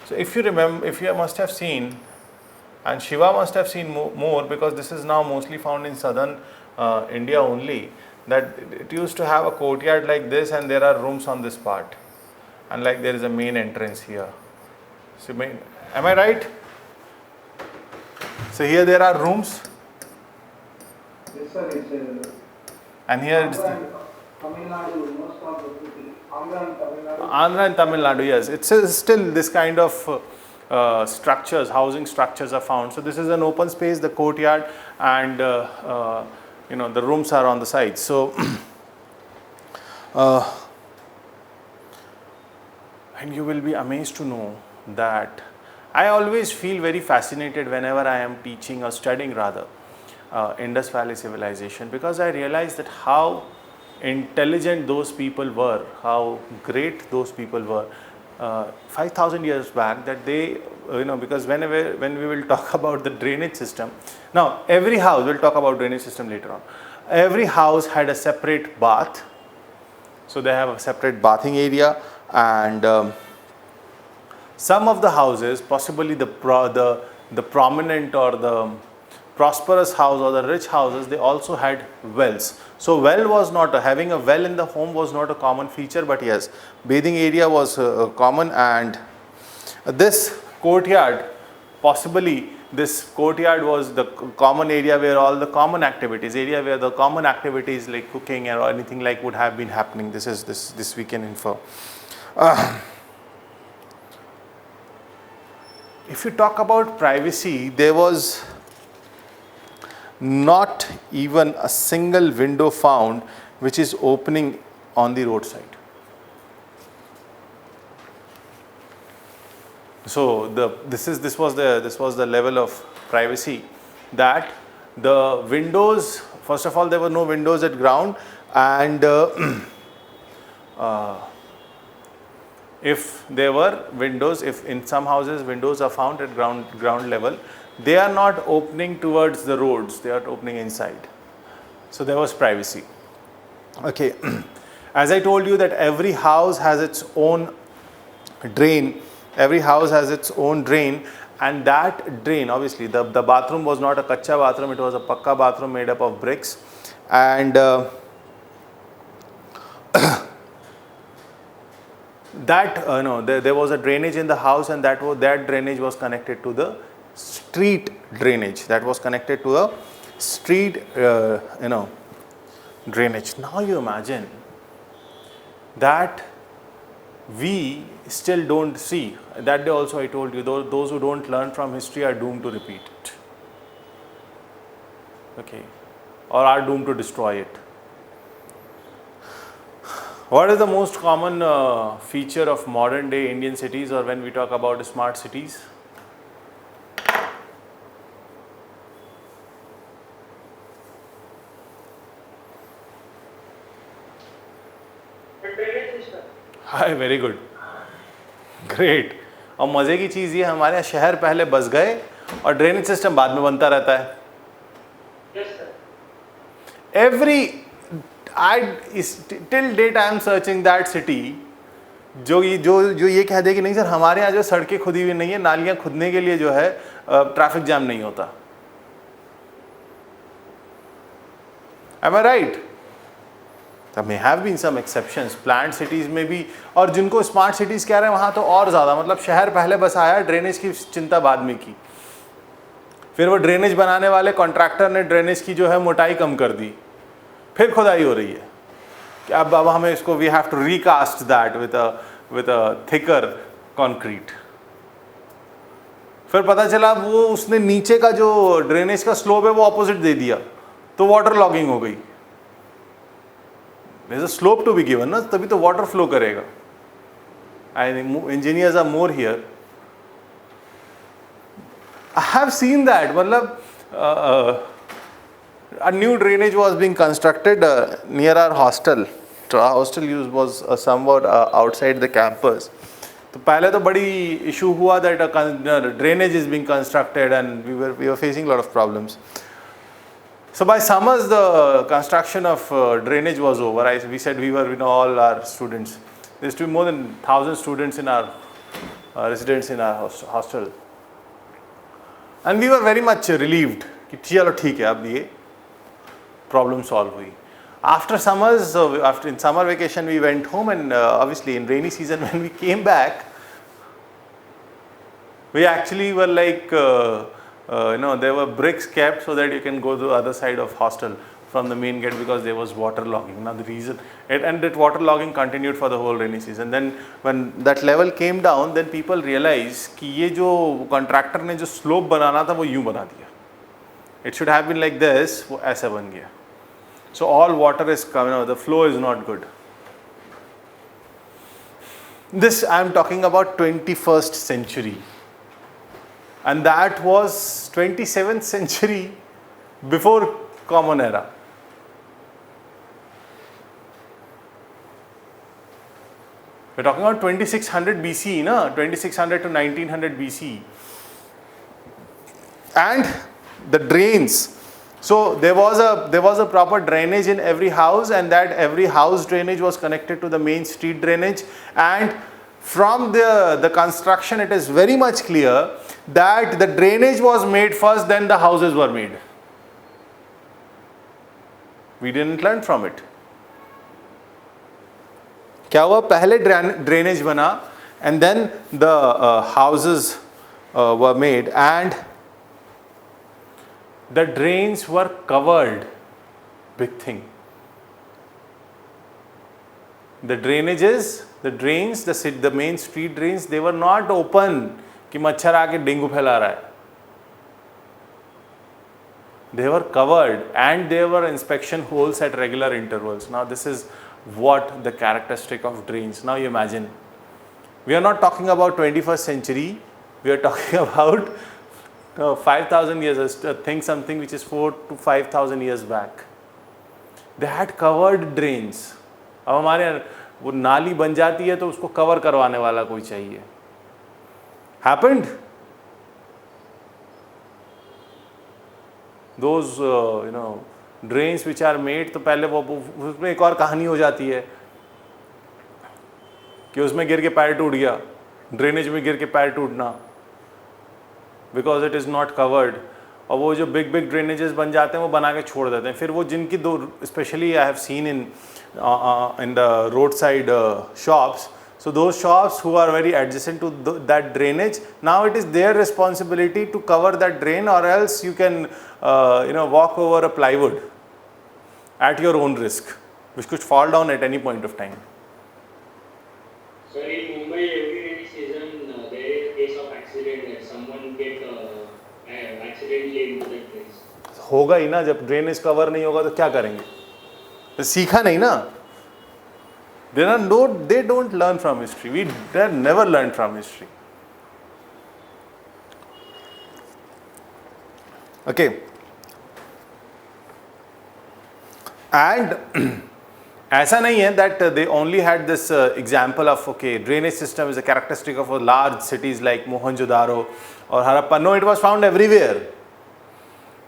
S2: So if you remember, if you must have seen, and Shiva must have seen more, because this is now mostly found in southern India only, that it used to have a courtyard like this, and there are rooms on this part, and like there is a main entrance here. So am I right? So here there are rooms,
S4: Yes, sir, it's
S2: and here it's
S4: Tamil Nadu, most of the people, Andhra and Tamil Nadu.
S2: Andhra and Tamil Nadu, yes. It's still this kind of structures, housing structures are found. So this is an open space, the courtyard, and the rooms are on the sides. So and you will be amazed to know that I always feel very fascinated whenever I am teaching or studying rather Indus Valley civilization, because I realize that how intelligent those people were, how great those people were 5,000 years back, that they, because when we will talk about the drainage system, now every house, we'll talk about drainage system later on, every house had a separate bath. So they have a separate bathing area, and some of the houses, possibly the prominent or the prosperous house or the rich houses, they also had wells. So well was not, having a well in the home was not a common feature, but yes, bathing area was common. And this courtyard, possibly this courtyard was the common area where all the common activities, like cooking or anything like would have been happening. This we can infer. If you talk about privacy, there was not even a single window found which is opening on the roadside. So this was the level of privacy, that the windows, first of all, there were no windows at ground, and if there were windows, if in some houses windows are found at ground level, they are not opening towards the roads, they are opening inside. So there was privacy. Okay, as I told you that every house has its own drain, and that drain, obviously the bathroom was not a kacha bathroom, it was a pakka bathroom made up of bricks, and there was a drainage in the house, and that drainage was connected to the street drainage. Drainage. Now you imagine that we still don't see. That day also I told you, those who don't learn from history are doomed to repeat it, okay, or are doomed to destroy it. What is the most common feature of modern day Indian cities, or when we talk about smart cities? Hi, very good, great. और मज़े की चीज़ ये, हमारे यहाँ शहर पहले बस गए और ड्रेनेज सिस्टम बाद में बनता रहता है. Every till date I am searching that city जो ये कह दे कि नहीं सर हमारे यहाँ जो सड़कें खुदी हुई नहीं है, नालियाँ खुदने के लिए जो है ट्रैफिक जाम नहीं होता. Am I right? There may have been some exceptions, planned cities में भी, और जिनको स्मार्ट सिटीज़ कह रहे हैं वहाँ तो और ज़्यादा, मतलब शहर पहले बस आया, ड्रेनेज की चिंता बाद में की. फिर वो ड्रेनेज बनाने वाले कॉन्ट्रैक्टर ने ड्रेनेज की जो है मोटाई कम कर दी, फिर खुदाई हो रही है कि अब हमें इसको we have to recast that with a thicker concrete. फिर पता चला वो उसने नीचे का जो ड्रेनेज का स्लोप है वो ऑपोजिट दे दिया, तो वाटर लॉगिंग हो गई. There is a slope to be given ना, तभी तो वाटर फ्लो करेगा. I think engineers are more here. I have seen that. मतलब a new drainage was being constructed near our hostel. So our hostel was somewhat outside the campus. तो पहले तो बड़ी issue हुआ that a drainage is being constructed, and we were facing a lot of problems. So by summers the construction of drainage was over. We said we were, all our students. There used to be more than 1,000 students in our residents in our hostel, and we were very much relieved कि चलो ठीक है, अब ये problem solve हुई. After summers, in summer vacation we went home, and obviously in rainy season when we came back, we actually were like there were bricks kept so that you can go to the other side of hostel from the main gate, because there was water logging. Now the reason, and that water logging continued for the whole rainy season. Then when that level came down, then people realized कि ये जो contractor ने जो slope बनाना था वो यूं बना दिया. It should have been like this, वो ऐसा बन गया. So all water is coming, the flow is not good. This I am talking about 21st century. And that was 27th century, before Common Era. We're talking about 2600 BC, 2600 to 1900 BC. And the drains. So there was a proper drainage in every house, and that every house drainage was connected to the main street drainage. And from the construction, it is very much clear that the drainage was made first, then the houses were made. We didn't learn from it. क्या हुआ, पहले drainage बना, and then the houses were made, and the drains were covered. Big thing. The drainages, the drains, the main street drains, they were not open कि मच्छर आके dengue फैला रहा है. They were covered, and there were inspection holes at regular intervals. Now this is what the characteristic of drains. Now you imagine, we are not talking about 21st century, we are talking about 5,000 years, something which is 4,000 to 5,000 years back. They had covered drains. अब हमारे वो नाली बन जाती है तो उसको cover करवाने वाला कोई चाहिए. Happened. Those drains which are made, तो पहले वो उसमें एक और कहानी हो जाती है कि उसमें गिर के पैर टूट गया, ड्रेनेज में गिर के पैर टूटना, because it is not covered. और वो जो बिग ड्रेनेजेस बन जाते हैं वो बना के छोड़ देते हैं. फिर वो जिनकी दो, specially I have seen in the roadside shops. So those shops who are very adjacent to that drainage, now it is their responsibility to cover that drain, or else you can walk over a plywood at your own risk, which could fall down at any point of time.
S3: case of accident that someone get accidentally into that place.
S2: होगा ही ना, जब drainage cover नहीं होगा तो क्या करेंगे? तो सीखा नहीं ना. They don't learn from history. They never learn from history. Okay. And ऐसा नहीं है that they only had this example of drainage system is a characteristic of large cities like Mohenjo-daro or Harappa. No, it was found everywhere.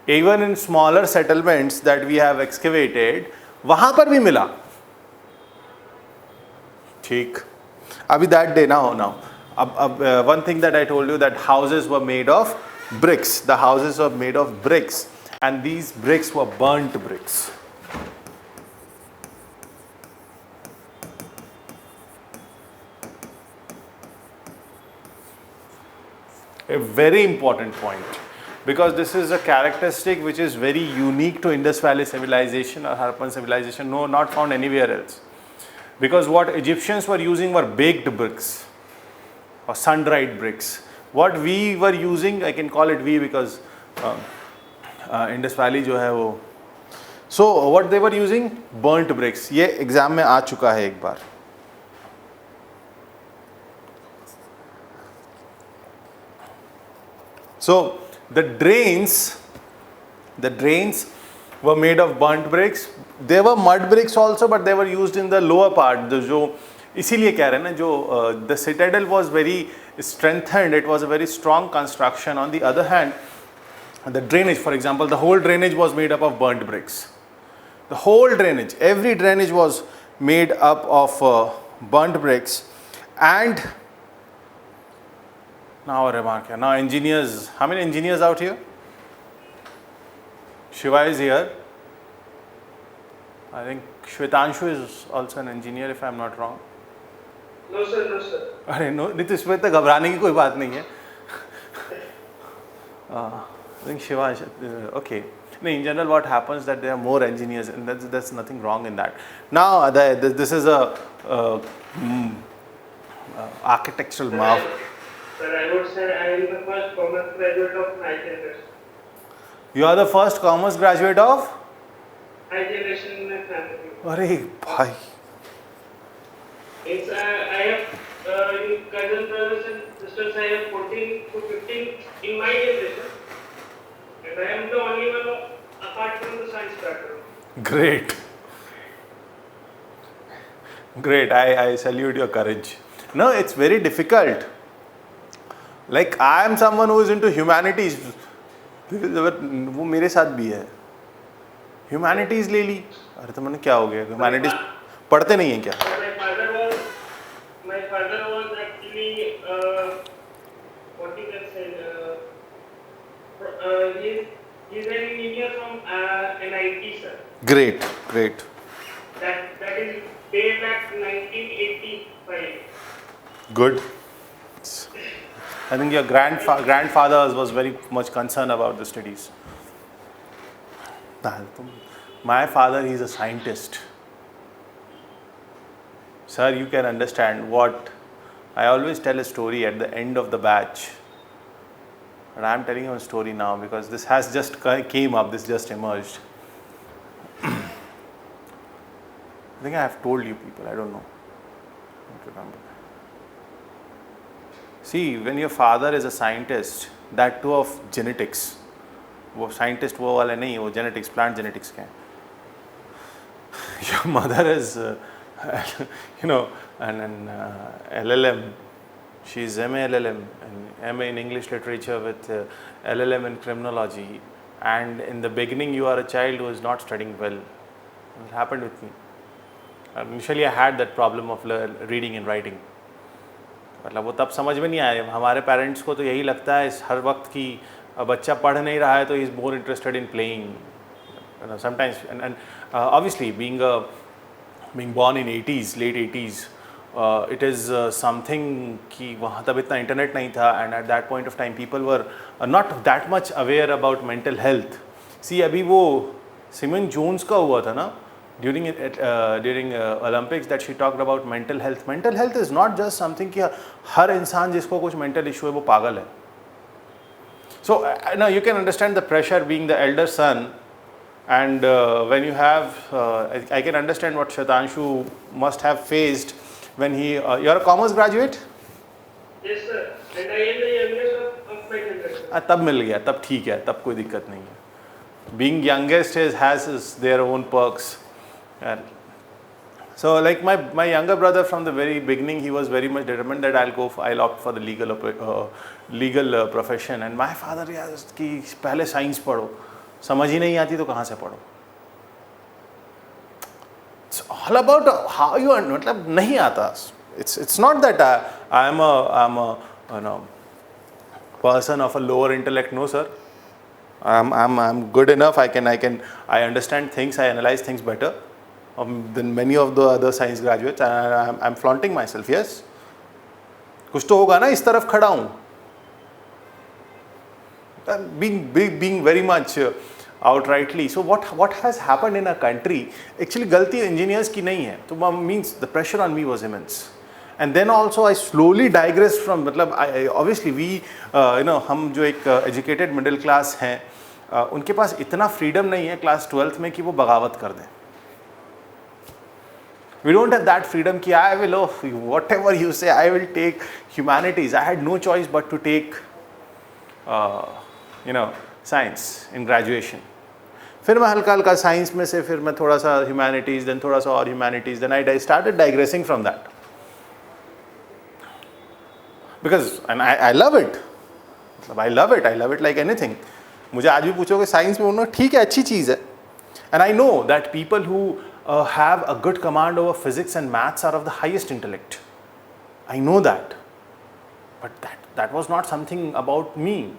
S2: Even in smaller settlements that we have excavated, वहाँ पर भी मिला. ठीक. अभी that day now. One thing that I told you, that houses were made of bricks. The houses were made of bricks, and these bricks were burnt bricks. A very important point, because this is a characteristic which is very unique to Indus Valley civilization or Harappan civilization, no, not found anywhere else. Because what Egyptians were using were baked bricks or sun-dried bricks. What we were using, I can call it we because Indus Valley जो है वो. So what they were using, burnt bricks. ये exam में आ चुका है एक बार. So the drains were made of burnt bricks. There were mud bricks also, but they were used in the lower part. जो इसीलिए कह रहे हैं ना, जो the citadel was very strengthened. It was a very strong construction. On the other hand, the drainage, for example, the whole drainage was made up of burnt bricks. The whole drainage, every drainage was made up of burnt bricks. And now a remark here. Now engineers, how many engineers out here? Shiva is here. I think Shwetanshu is also an engineer, if I am not wrong.
S4: No sir, no sir.
S2: अरे no, नहीं तो इसमें तो घबराने की कोई बात नहीं है. I think Shiva, okay. No, in general, what happens that there are more engineers, and that's nothing wrong in that. Now, this is a architectural marvel.
S4: Sir, I would say I am the first commerce graduate of my generation.
S2: You are the first commerce graduate of?
S4: My generation in my family.
S2: अरे भाई.
S4: It's, I have cousin brothers and sisters. I have 14 to 15 in my generation, and I am the only one apart from the science background.
S2: Great. Great. I salute your courage. No, it's very difficult. Like I am someone who is into humanities. वो मेरे साथ भी है. Humanities ले ली. अरे तो मैंने क्या हो गया? Humanities पढ़ते नहीं हैं क्या?
S4: My father was actually what you can say. He's an engineer from NIT, sir.
S2: Great, great.
S4: That is way back 1985.
S2: Good. I think your grandfather was very much concerned about the studies. My father, he is a scientist. Sir, you can understand what I always tell a story at the end of the batch. And I am telling you a story now because this has just came up, this just emerged. I think I have told you people, I don't know. I don't remember. See, when your father is a scientist, that too of genetics, वो scientist वो वाले नहीं, वो genetics, plant genetics के हैं. Your mother is, an LLM. She is MA LLM and MA in English literature with LLM in criminology. And in the beginning, you are a child who is not studying well. It happened with me. Initially, I had that problem of reading and writing. मतलब वो तब समझ में नहीं आया. हमारे parents को तो यही लगता है हर वक्त कि बच्चा पढ़ नहीं रहा है तो he is more interested in playing. Sometimes and obviously being born in 80s, late 80s, it is something कि वहाँ तब इतना इंटरनेट नहीं था, and at that point of time people were not that much aware about mental health. See, अभी वो सिमन Jones का हुआ था ना, during Olympics that she talked about mental health. Mental health is not just something कि हर इंसान जिसको कुछ mental issue है वो पागल है. So now you can understand the pressure being the elder son, and when you have, I can understand what Shwetanshu must have faced when he. You're a commerce graduate.
S3: Yes, sir. And I am the youngest of my generation.
S2: तब मिल गया, तब ठीक है, तब कोई दिक्कत नहीं है. Being youngest has their own perks. And so like my younger brother from the very beginning, he was very much determined that I'll opt for the legal profession. And my father यार कि पहले science पढ़ो, समझ ही नहीं आती तो कहाँ से पढ़ो. It's all about how you मतलब नहीं आता. It's not that I'm a you know, person of a lower intellect. No, sir. I'm good enough. I understand things. I analyze things better than many of the other science graduates. And I'm flaunting myself. Yes. कुछ तो होगा ना, इस तरफ खड़ा हूँ. Being very much outrightly. So what has happened in our country? Actually, गलती engineers की नहीं है. तो means the pressure on me was immense. And then also I slowly digressed from, मतलब obviously we हम जो एक educated middle class हैं, उनके पास इतना freedom नहीं है class 12th में कि वो बगावत कर दें. We don't have that freedom कि I will, whatever you say, I will take humanities. I had no choice but to take science in graduation. फिर मैं हल्का हल्का science में से फिर मैं थोड़ा सा humanities, then थोड़ा सा और humanities, then I started digressing from that. Because and I love it. I love it like anything. मुझे आज भी पूछोगे साइंस में बोलना ठीक है, अच्छी चीज़ है. And I know that people who have a good command over physics and maths are of the highest intellect. I know that. But that was not something about me.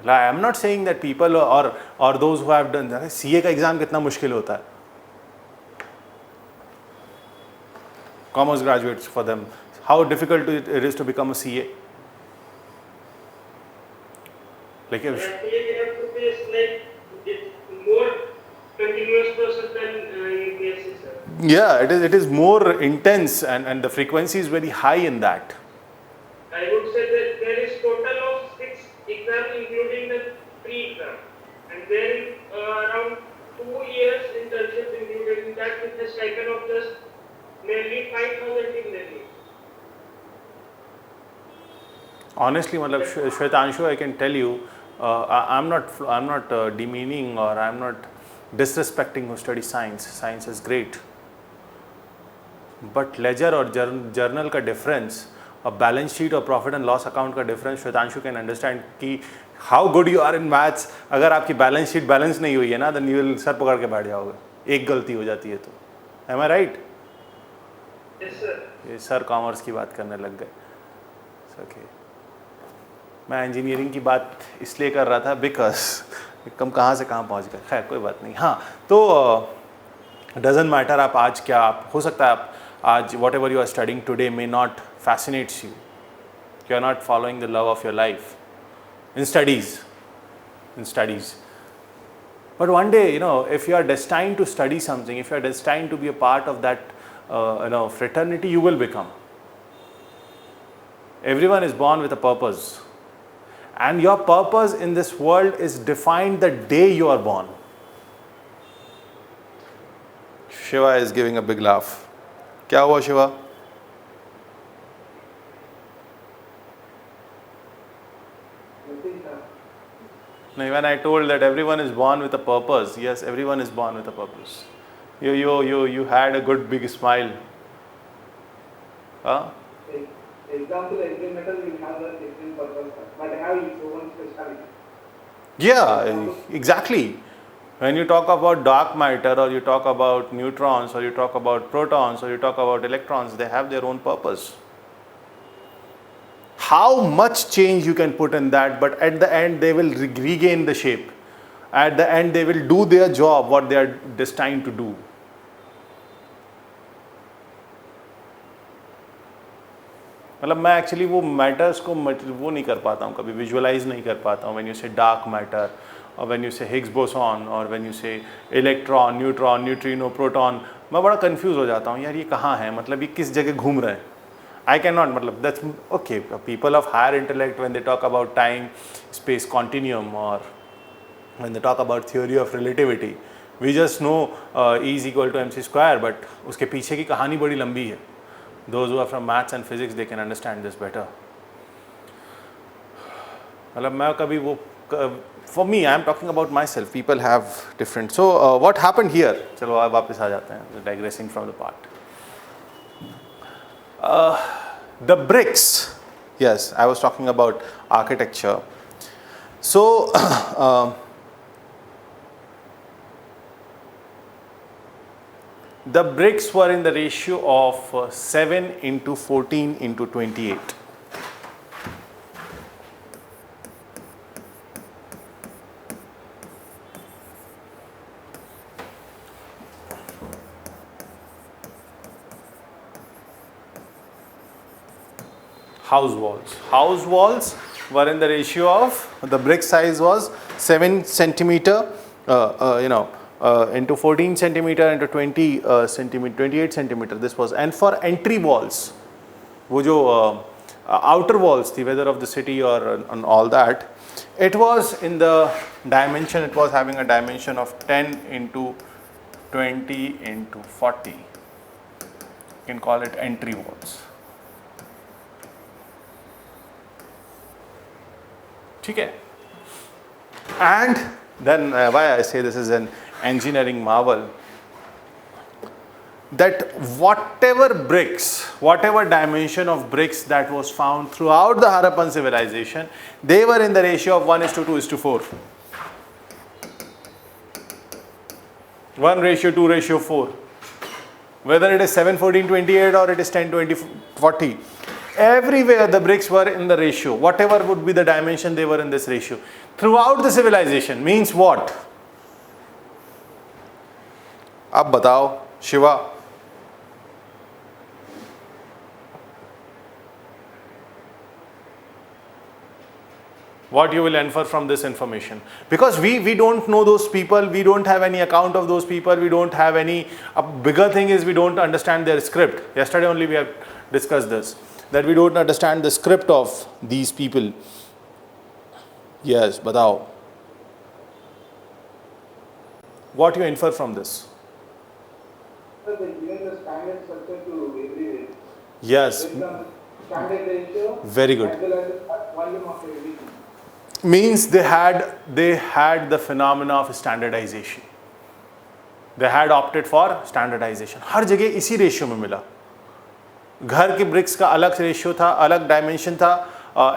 S2: I am not saying that people or those who have done CA का exam कितना मुश्किल होता है. Commerce graduates, for them, how difficult it is to become a CA. Like if
S3: Actually, we have to face like it's more continuous process than UPSC, sir.
S2: yeah, it is more intense and the frequency is very high in that.
S3: I would say that there is total of 6 exams including the pre-exam, and there is around 2 years internship included in that with a stipend of just nearly 5,000 in Delhi.
S2: Honestly, मतलब Shwetanshu, I can tell you, I'm not demeaning or I'm not disrespecting who study science. Science is great, but ledger or journal का difference, a balance sheet or profit and loss account का difference, Shwetanshu can understand कि how good you are in maths. अगर आपकी balance sheet balance नहीं हुई है ना, then you will sir पकड़ के बैठ जाओगे. एक गलती हो जाती है तो. Am I right?
S3: Yes, sir.
S2: ये सर कॉमर्स की बात करने लग गए. Okay. मैं इंजीनियरिंग की बात इसलिए कर रहा था बिकॉज कम कहाँ से कहाँ पहुँच गए. खैर कोई बात नहीं. हाँ, तो डजेंट मैटर आप आज क्या, आप हो सकता है आप आज whatever you are studying today may not fascinates you are not following the love of your life in studies. But one day, if you are destined to study something, if you are destined to be a part of that, fraternity, you will become. Everyone is born with a purpose. And your purpose in this world is defined the day you are born. Shiva is giving a big laugh. क्या हुआ Shiva? No, when I told that everyone is born with a purpose, yes, everyone is born with a purpose. You had a good big smile. Huh?
S4: Example, every metal will have a different purpose, but have its own speciality.
S2: Yeah, exactly. When you talk about dark matter or you talk about neutrons or you talk about protons or you talk about electrons, they have their own purpose. How much change you can put in that, but at the end they will regain the shape. At the end they will do their job, what they are destined to do. मतलब मैं actually वो matters को वो नहीं कर पाता हूँ, कभी विजुअलाइज नहीं कर पाता हूँ. व्हेन यू से dark matter when you say Higgs boson or when you say electron, neutron, neutrino, proton, मैं बड़ा कंफ्यूज हो जाता हूँ यार ये कहाँ है, मतलब ये किस जगह घूम रहे हैं. I cannot, मतलब that's okay. People of higher intellect, when they talk about time space continuum or when they talk about theory of relativity, we just know E is equal to mc square, but उसके पीछे की कहानी बड़ी लंबी है. Those who are from maths and physics, they can understand this better. मतलब मैं कभी वो, for me, I am talking about myself. People have different. So what happened here? चलो अब वापस आ जाते हैं, digressing from the part. The bricks. Yes, I was talking about architecture. So the bricks were in the ratio of 7:14:28. House walls. House walls were in the ratio of, the brick size was 7 centimeter, into 14 centimeter into 20 centimeter, 28 centimeter. This was, and for entry walls, वो जो outer walls थी, whether of the city or on all that, it was in the dimension. It was having a dimension of 10 into 20 into 40. You can call it entry walls. ठीक है. And then why I say this is an engineering marvel, that whatever bricks, whatever dimension of bricks that was found throughout the Harappan civilization, they were in the ratio of 1:2:4. 1:2:4. Whether it is 7:14:28 or it is 10:20:40. Everywhere the bricks were in the ratio, whatever would be the dimension, they were in this ratio throughout the civilization. Means what? अब बताओ Shiva. What you will infer from this information? Because we don't know those people, we don't have any account of those people, we don't have any. A bigger thing is we don't understand their script. Yesterday only we have discussed this, that we don't understand the script of these people. Yes, batao. What you infer from this?
S4: Sir, they given the standard structure to everywhere.
S2: Yes,
S4: Based on standard ratio.
S2: very good.
S4: As well as the volume of everything.
S2: Means they had the phenomena of standardization. They had opted for standardization. हर जगह इसी ratio में मिला. घर के BRICS का अलग ratio था, अलग डायमेंशन था.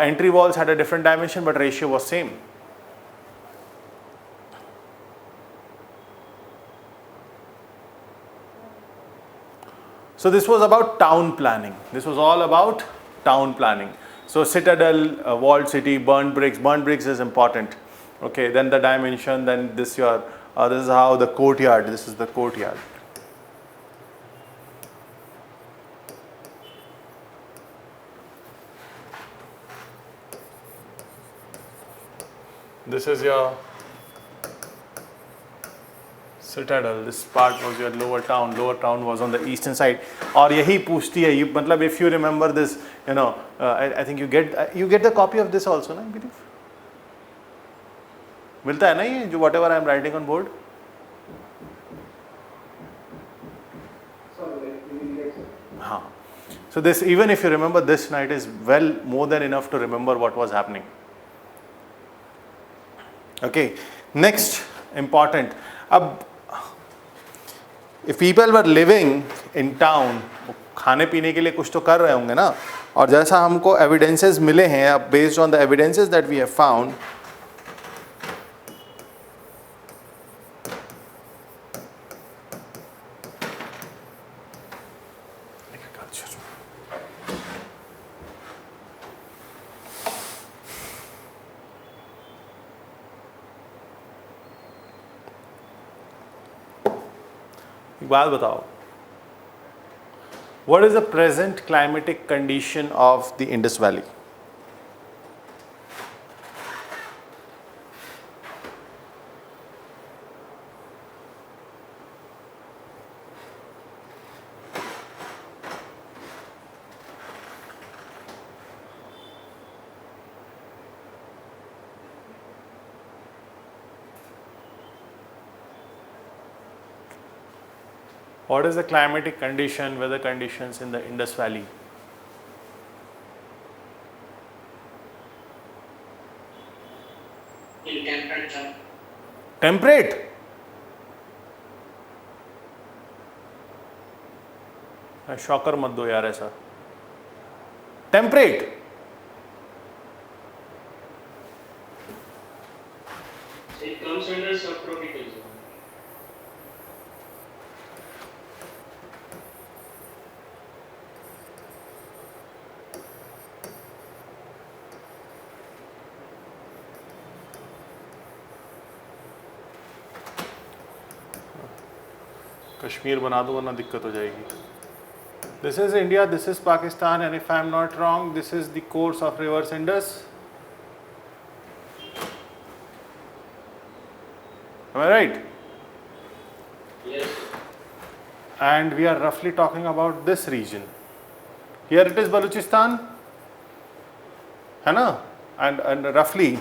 S2: Entry walls had a different dimension, but ratio was same. So this was about town planning. This was all about town planning. So citadel, walled city, burnt bricks. Burnt bricks is important. Okay, then the dimension, then this is how the courtyard. This is the courtyard. This is your citadel. This part was your lower town. Lower town was on the eastern side. और यही पूछती है, मतलब if you remember this, I think you get the copy of this also, ना? I believe. मिलता है ना ये जो whatever I am writing on board? हाँ. So this, even if you remember this, it is well more than enough to remember what was happening. Okay. Next important. अब if people were living in town, खाने पीने के लिए कुछ तो कर रहे होंगे ना. और जैसा हमको evidences मिले हैं, अब based on the evidences that we have found, एक बात बताओ, what is the present climatic condition of the Indus Valley? What is the climatic condition, weather conditions in the Indus Valley?
S3: In temperature.
S2: Temperate. Shocker मत दो यार ऐसा. Temperate.
S3: It comes under subtropical zone.
S2: Kashmir बना दो वरना दिक्कत हो जाएगी. This is India, this is Pakistan, and if I am not wrong, this is the course of rivers Indus. Am I right?
S3: Yes.
S2: And we are roughly talking about this region. Here it is Balochistan, है ना? And roughly.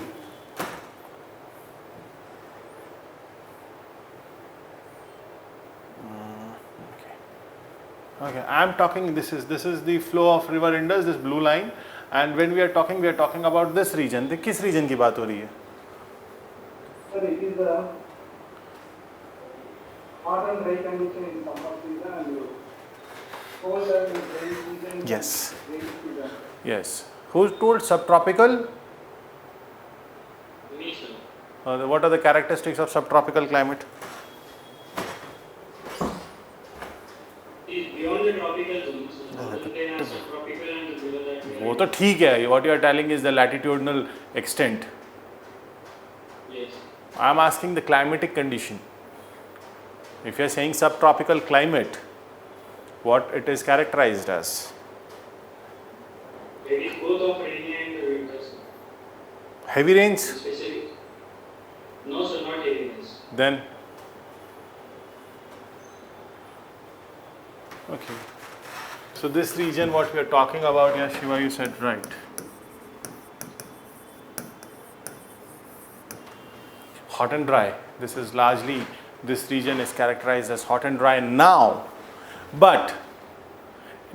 S2: Okay, I am talking. This is the flow of river Indus, this blue line, and when we are talking about this region. तो किस region की बात हो रही है?
S4: Sir, it is a hot and dry condition in summer season and cold and rainy season. in
S2: Yes.
S4: rainy season.
S2: Yes. Who told subtropical?
S3: Me, sir.
S2: What are the characteristics of subtropical climate?
S3: It is beyond the tropical zone. So northern they are subtropical and below that we
S2: वो
S3: are.
S2: तो ठीक है. What you are telling is the latitudinal extent.
S3: Yes.
S2: I am asking the climatic condition. If you are saying subtropical climate, what it is characterized as?
S3: It is both of rainy and winters.
S2: Heavy rains.
S3: Especially. No, sir, not heavy rains.
S2: Then okay, so this region what we are talking about, yeah Shiva, you said right. Hot and dry. This is largely, this region is characterized as hot and dry now, but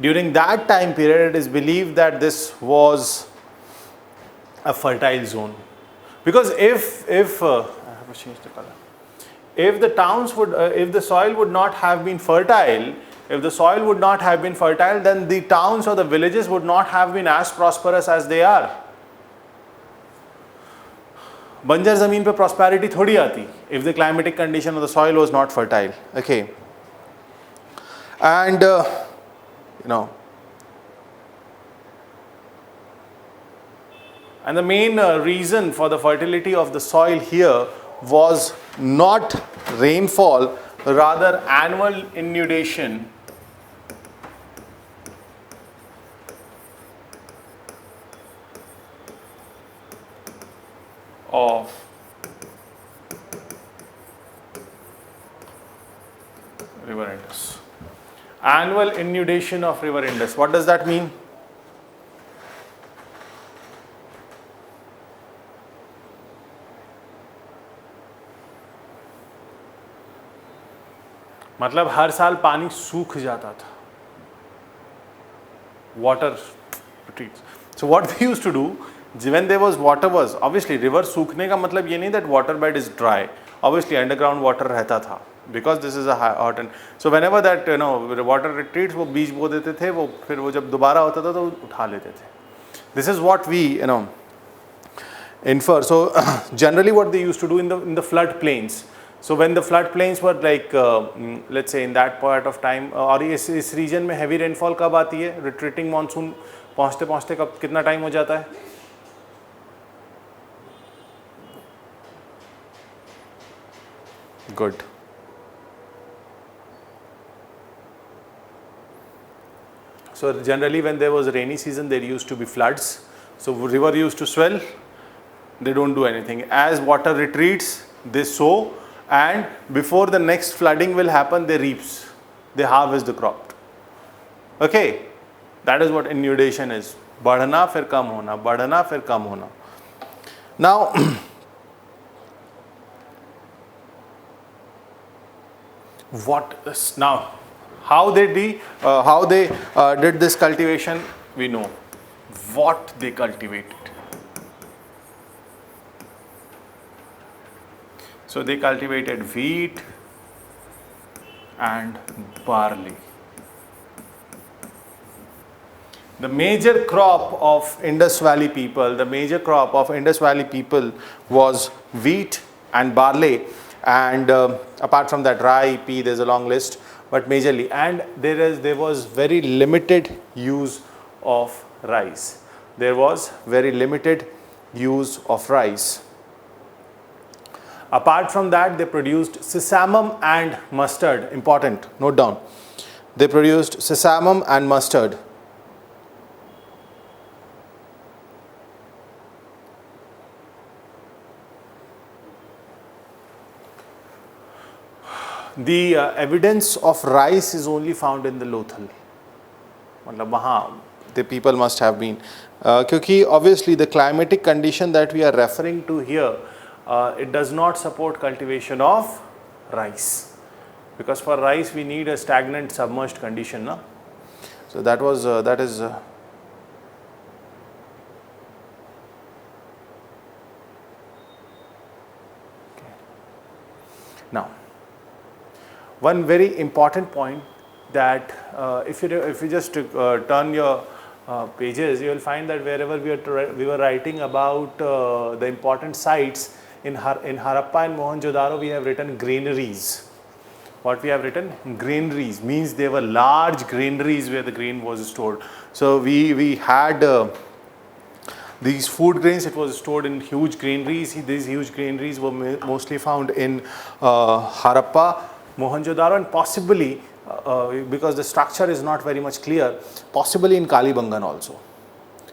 S2: during that time period it is believed that this was a fertile zone, because if I have to change the color. If the towns would, if the soil would not have been fertile, then the towns or the villages would not have been as prosperous as they are. बंजर ज़मीन पे prosperity थोड़ी आती if the climatic condition of the soil was not fertile. Okay. And and the main reason for the fertility of the soil here was not rainfall, rather annual inundation of river Indus. Annual inundation of river Indus. What does that mean? मतलब हर साल पानी सूख जाता था. Water retreats. So what we used to do, when there was water was obviously river सूखने का मतलब ये नहीं that water bed is dry. Obviously underground water रहता था because this is a hot and so whenever that water retreats वो बीज बो देते थे, वो फिर वो जब दोबारा होता था तो उठा लेते थे. This is what we infer. So generally what they used to do in the flood plains. So when the flood plains were like let's say in that part of time, और इस region में heavy rainfall कब आती है? Retreating monsoon पहुँचते पहुँचते कब कितना time हो जाता है? Good. So generally when there was a rainy season there used to be floods. So river used to swell. They don't do anything. As water retreats, they sow, and before the next flooding will happen, they reaps. They harvest the crop. Okay, that is what inundation is. बढ़ना फिर कम होना, बढ़ना फिर कम होना. Now, what is now? How they did this cultivation, we know. What they cultivated. So they cultivated wheat and barley. The major crop of Indus Valley people, was wheat and barley, and apart from that rye, pea, there's a long list, but majorly, and there was very limited use of rice. Apart from that, they produced sesamum and mustard. Important, note down. They produced sesamum and mustard. The evidence of rice is only found in the Lothal. मतलब वहाँ the people must have been. क्योंकि obviously the climatic condition that we are referring to here, it does not support cultivation of rice. Because for rice we need a stagnant submerged condition. No? So that is. Now, one very important point that if you just turn your pages, you will find that wherever we were writing about the important sites in Harappa and Mohenjo-daro, we have written granaries. What we have written? Granaries means they were large granaries where the grain was stored. So we had these food grains, it was stored in huge granaries. These huge granaries were mostly found in Harappa, Mohenjo-daro, and possibly, because the structure is not very much clear, possibly in Kalibangan also.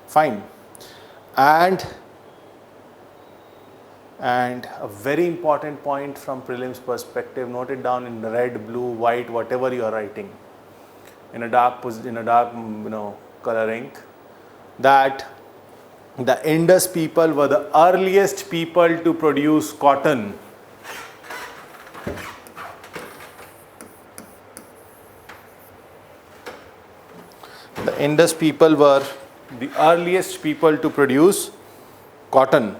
S2: Fine. And a very important point from prelims perspective, note it down in red, blue, white, whatever you are writing, in a dark color ink, that the Indus people were the earliest people to produce cotton. The Indus people were the earliest people to produce cotton.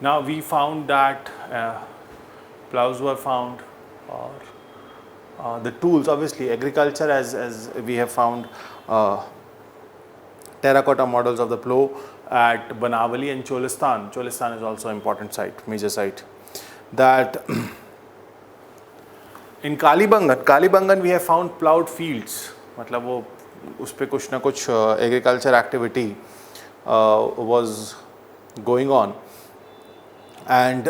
S2: Now we found that plows were found, or the tools, obviously agriculture, as we have found terracotta models of the plow at Banavali and Cholistan. Cholistan is also an important site, major site. That in Kalibangan we have found plowed fields. मतलब वो उस पे कुछ ना कुछ agriculture activity was going on. And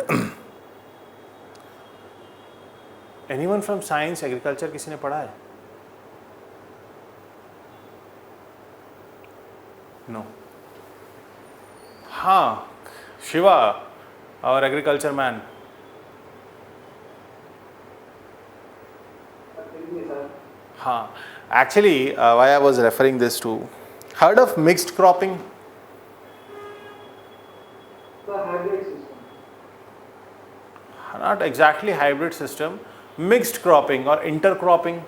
S2: anyone from science, agriculture किसी ने पढ़ा है? No. हाँ, Shiva, our agriculture man. हाँ, actually, why I was referring this to, heard of mixed cropping?
S4: The hybrid system.
S2: Not exactly hybrid system, mixed cropping or intercropping.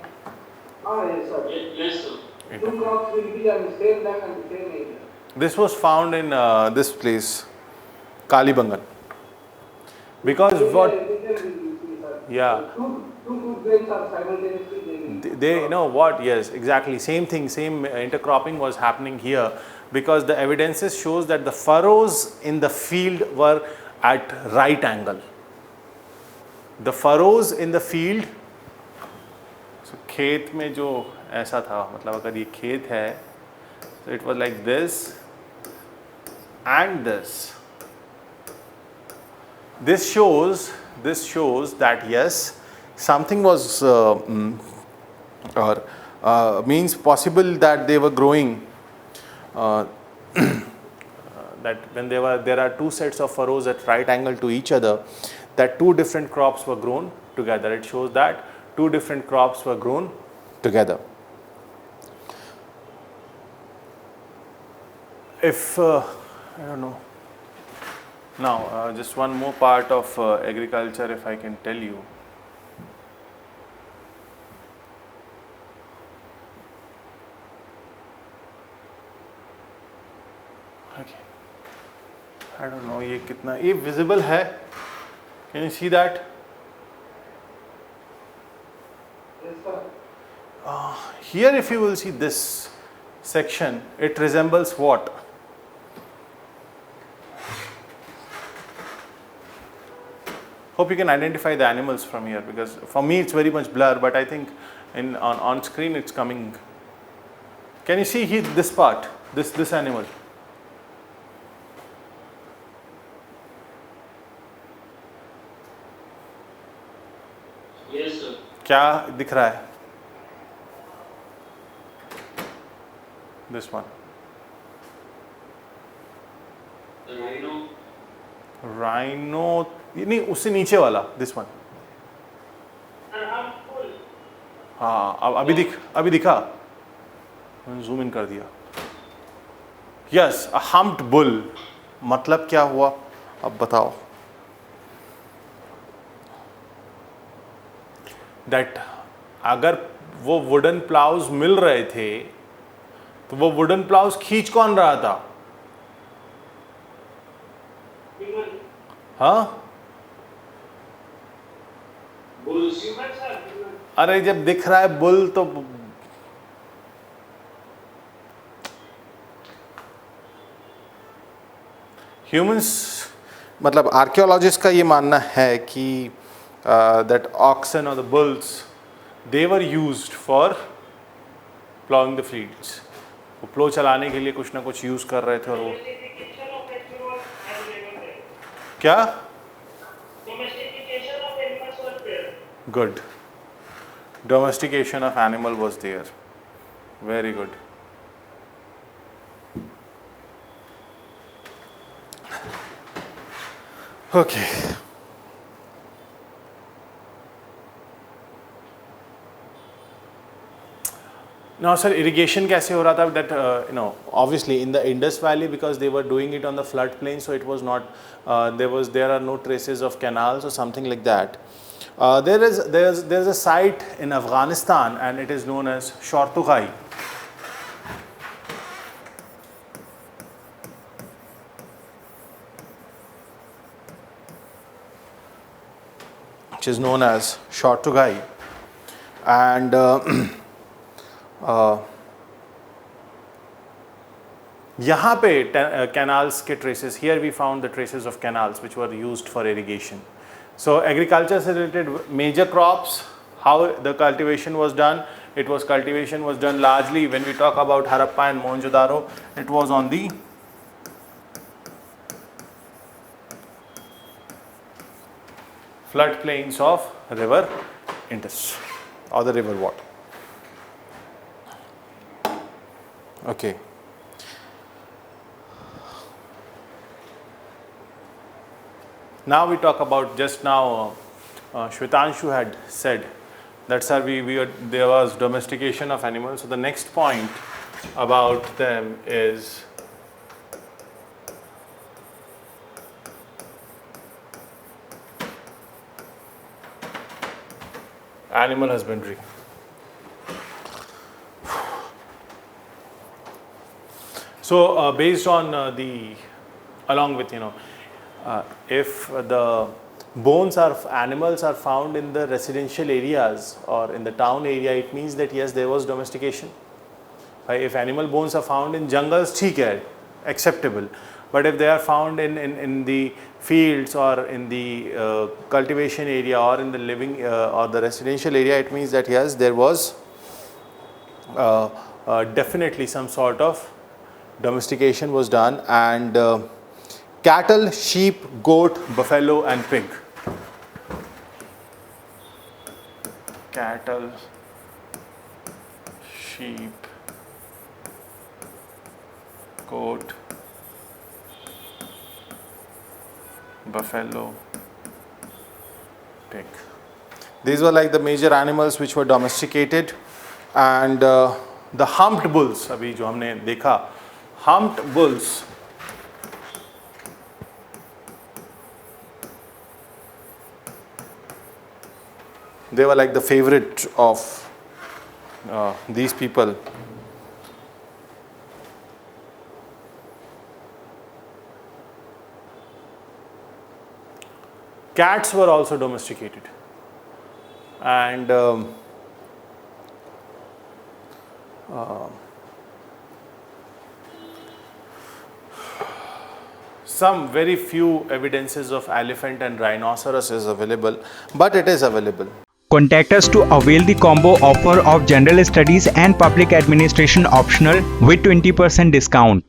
S4: Yes, sir.
S3: Yes, sir.
S4: Two crops will be on the same land and the same area.
S2: This was found in this place, Kalibangan. Because what? Yeah.
S4: Two food grains are simultaneously.
S2: They know what? Yes, exactly. Same thing, same intercropping was happening here, because the evidences shows that the furrows in the field were at right angle. The furrows in the field, so खेत में जो ऐसा था, मतलब अगर ये खेत है, so it was like this and this. This shows that yes, something was means possible that they were growing. That when there are two sets of furrows at right angle to each other, that two different crops were grown together. It shows that two different crops were grown together. If I don't know. Now, just one more part of agriculture, if I can tell you. Okay. I don't know ये कितना ये visible है? Can you see that?
S4: Yes, sir.
S2: Here, if you will see this section, it resembles what? Hope you can identify the animals from here, because for me it's very much blur, but I think on screen it's coming. Can you see here this part, this animal?
S3: Yes, sir.
S2: क्या दिख रहा है? This one.
S3: The rhino.
S2: Rhino, नहीं उससे नीचे वाला, this one.
S3: Harmful.
S2: हाँ, अब अभी दिखा, मैंने जूम इन कर दिया. Yes, a humped bull. मतलब क्या हुआ? अब बताओ. That अगर वो वुडन प्लाउज मिल रहे थे, तो वो वुडन प्लाउज खींच कौन रहा था?
S3: Human.
S2: हाँ?
S3: Bulls. Human, sir. Human.
S2: अरे जब दिख रहा है बुल तो ह्यूमंस, मतलब आर्कियोलॉजिस्ट का ये मानना है कि दैट ऑक्सन और the bulls they were used for ploughing the fields. वो प्लो चलाने के लिए कुछ ना कुछ यूज कर रहे थे. और वो
S3: Domestication of animals was available there.
S2: क्या?
S3: Domestication of animals was there.
S2: Good. Domestication of animal was there. Very good. Okay. Now, sir, irrigation कैसे हो रहा था? That obviously in the Indus Valley, because they were doing it on the floodplain, so it was not there are no traces of canals or something like that. There's a site in Afghanistan, and it is known as Shortughai. Which is known as Shortughai, and यहाँ पे canals के traces. Here we found the traces of canals which were used for irrigation. So agriculture से related major crops, how the cultivation was done. Cultivation was done largely, when we talk about Harappa and Mohenjo-daro, it was on the floodplains of river Indus or the river Water. Okay. Now we talk about, just now Shwetanshu had said that, sir, there was domestication of animals. So the next point about them is animal husbandry. So based on along with if the bones of animals are found in the residential areas or in the town area, it means that yes, there was domestication. If animal bones are found in jungles, ठीक है, acceptable. But if they are found in the fields or in the cultivation area or in the living or the residential area, it means that yes, there was definitely some sort of domestication was done. And cattle, sheep, goat, buffalo and pig. Cattle, sheep, goat, buffalo Take. These were like the major animals which were domesticated, and the humped bulls, अभी जो हमने देखा, humped bulls they were like the favorite of these people. Cats were also domesticated, and some very few evidences of elephant and rhinoceros is available, but it is available.
S1: Contact us to avail the combo offer of General Studies and Public Administration optional with 20% discount.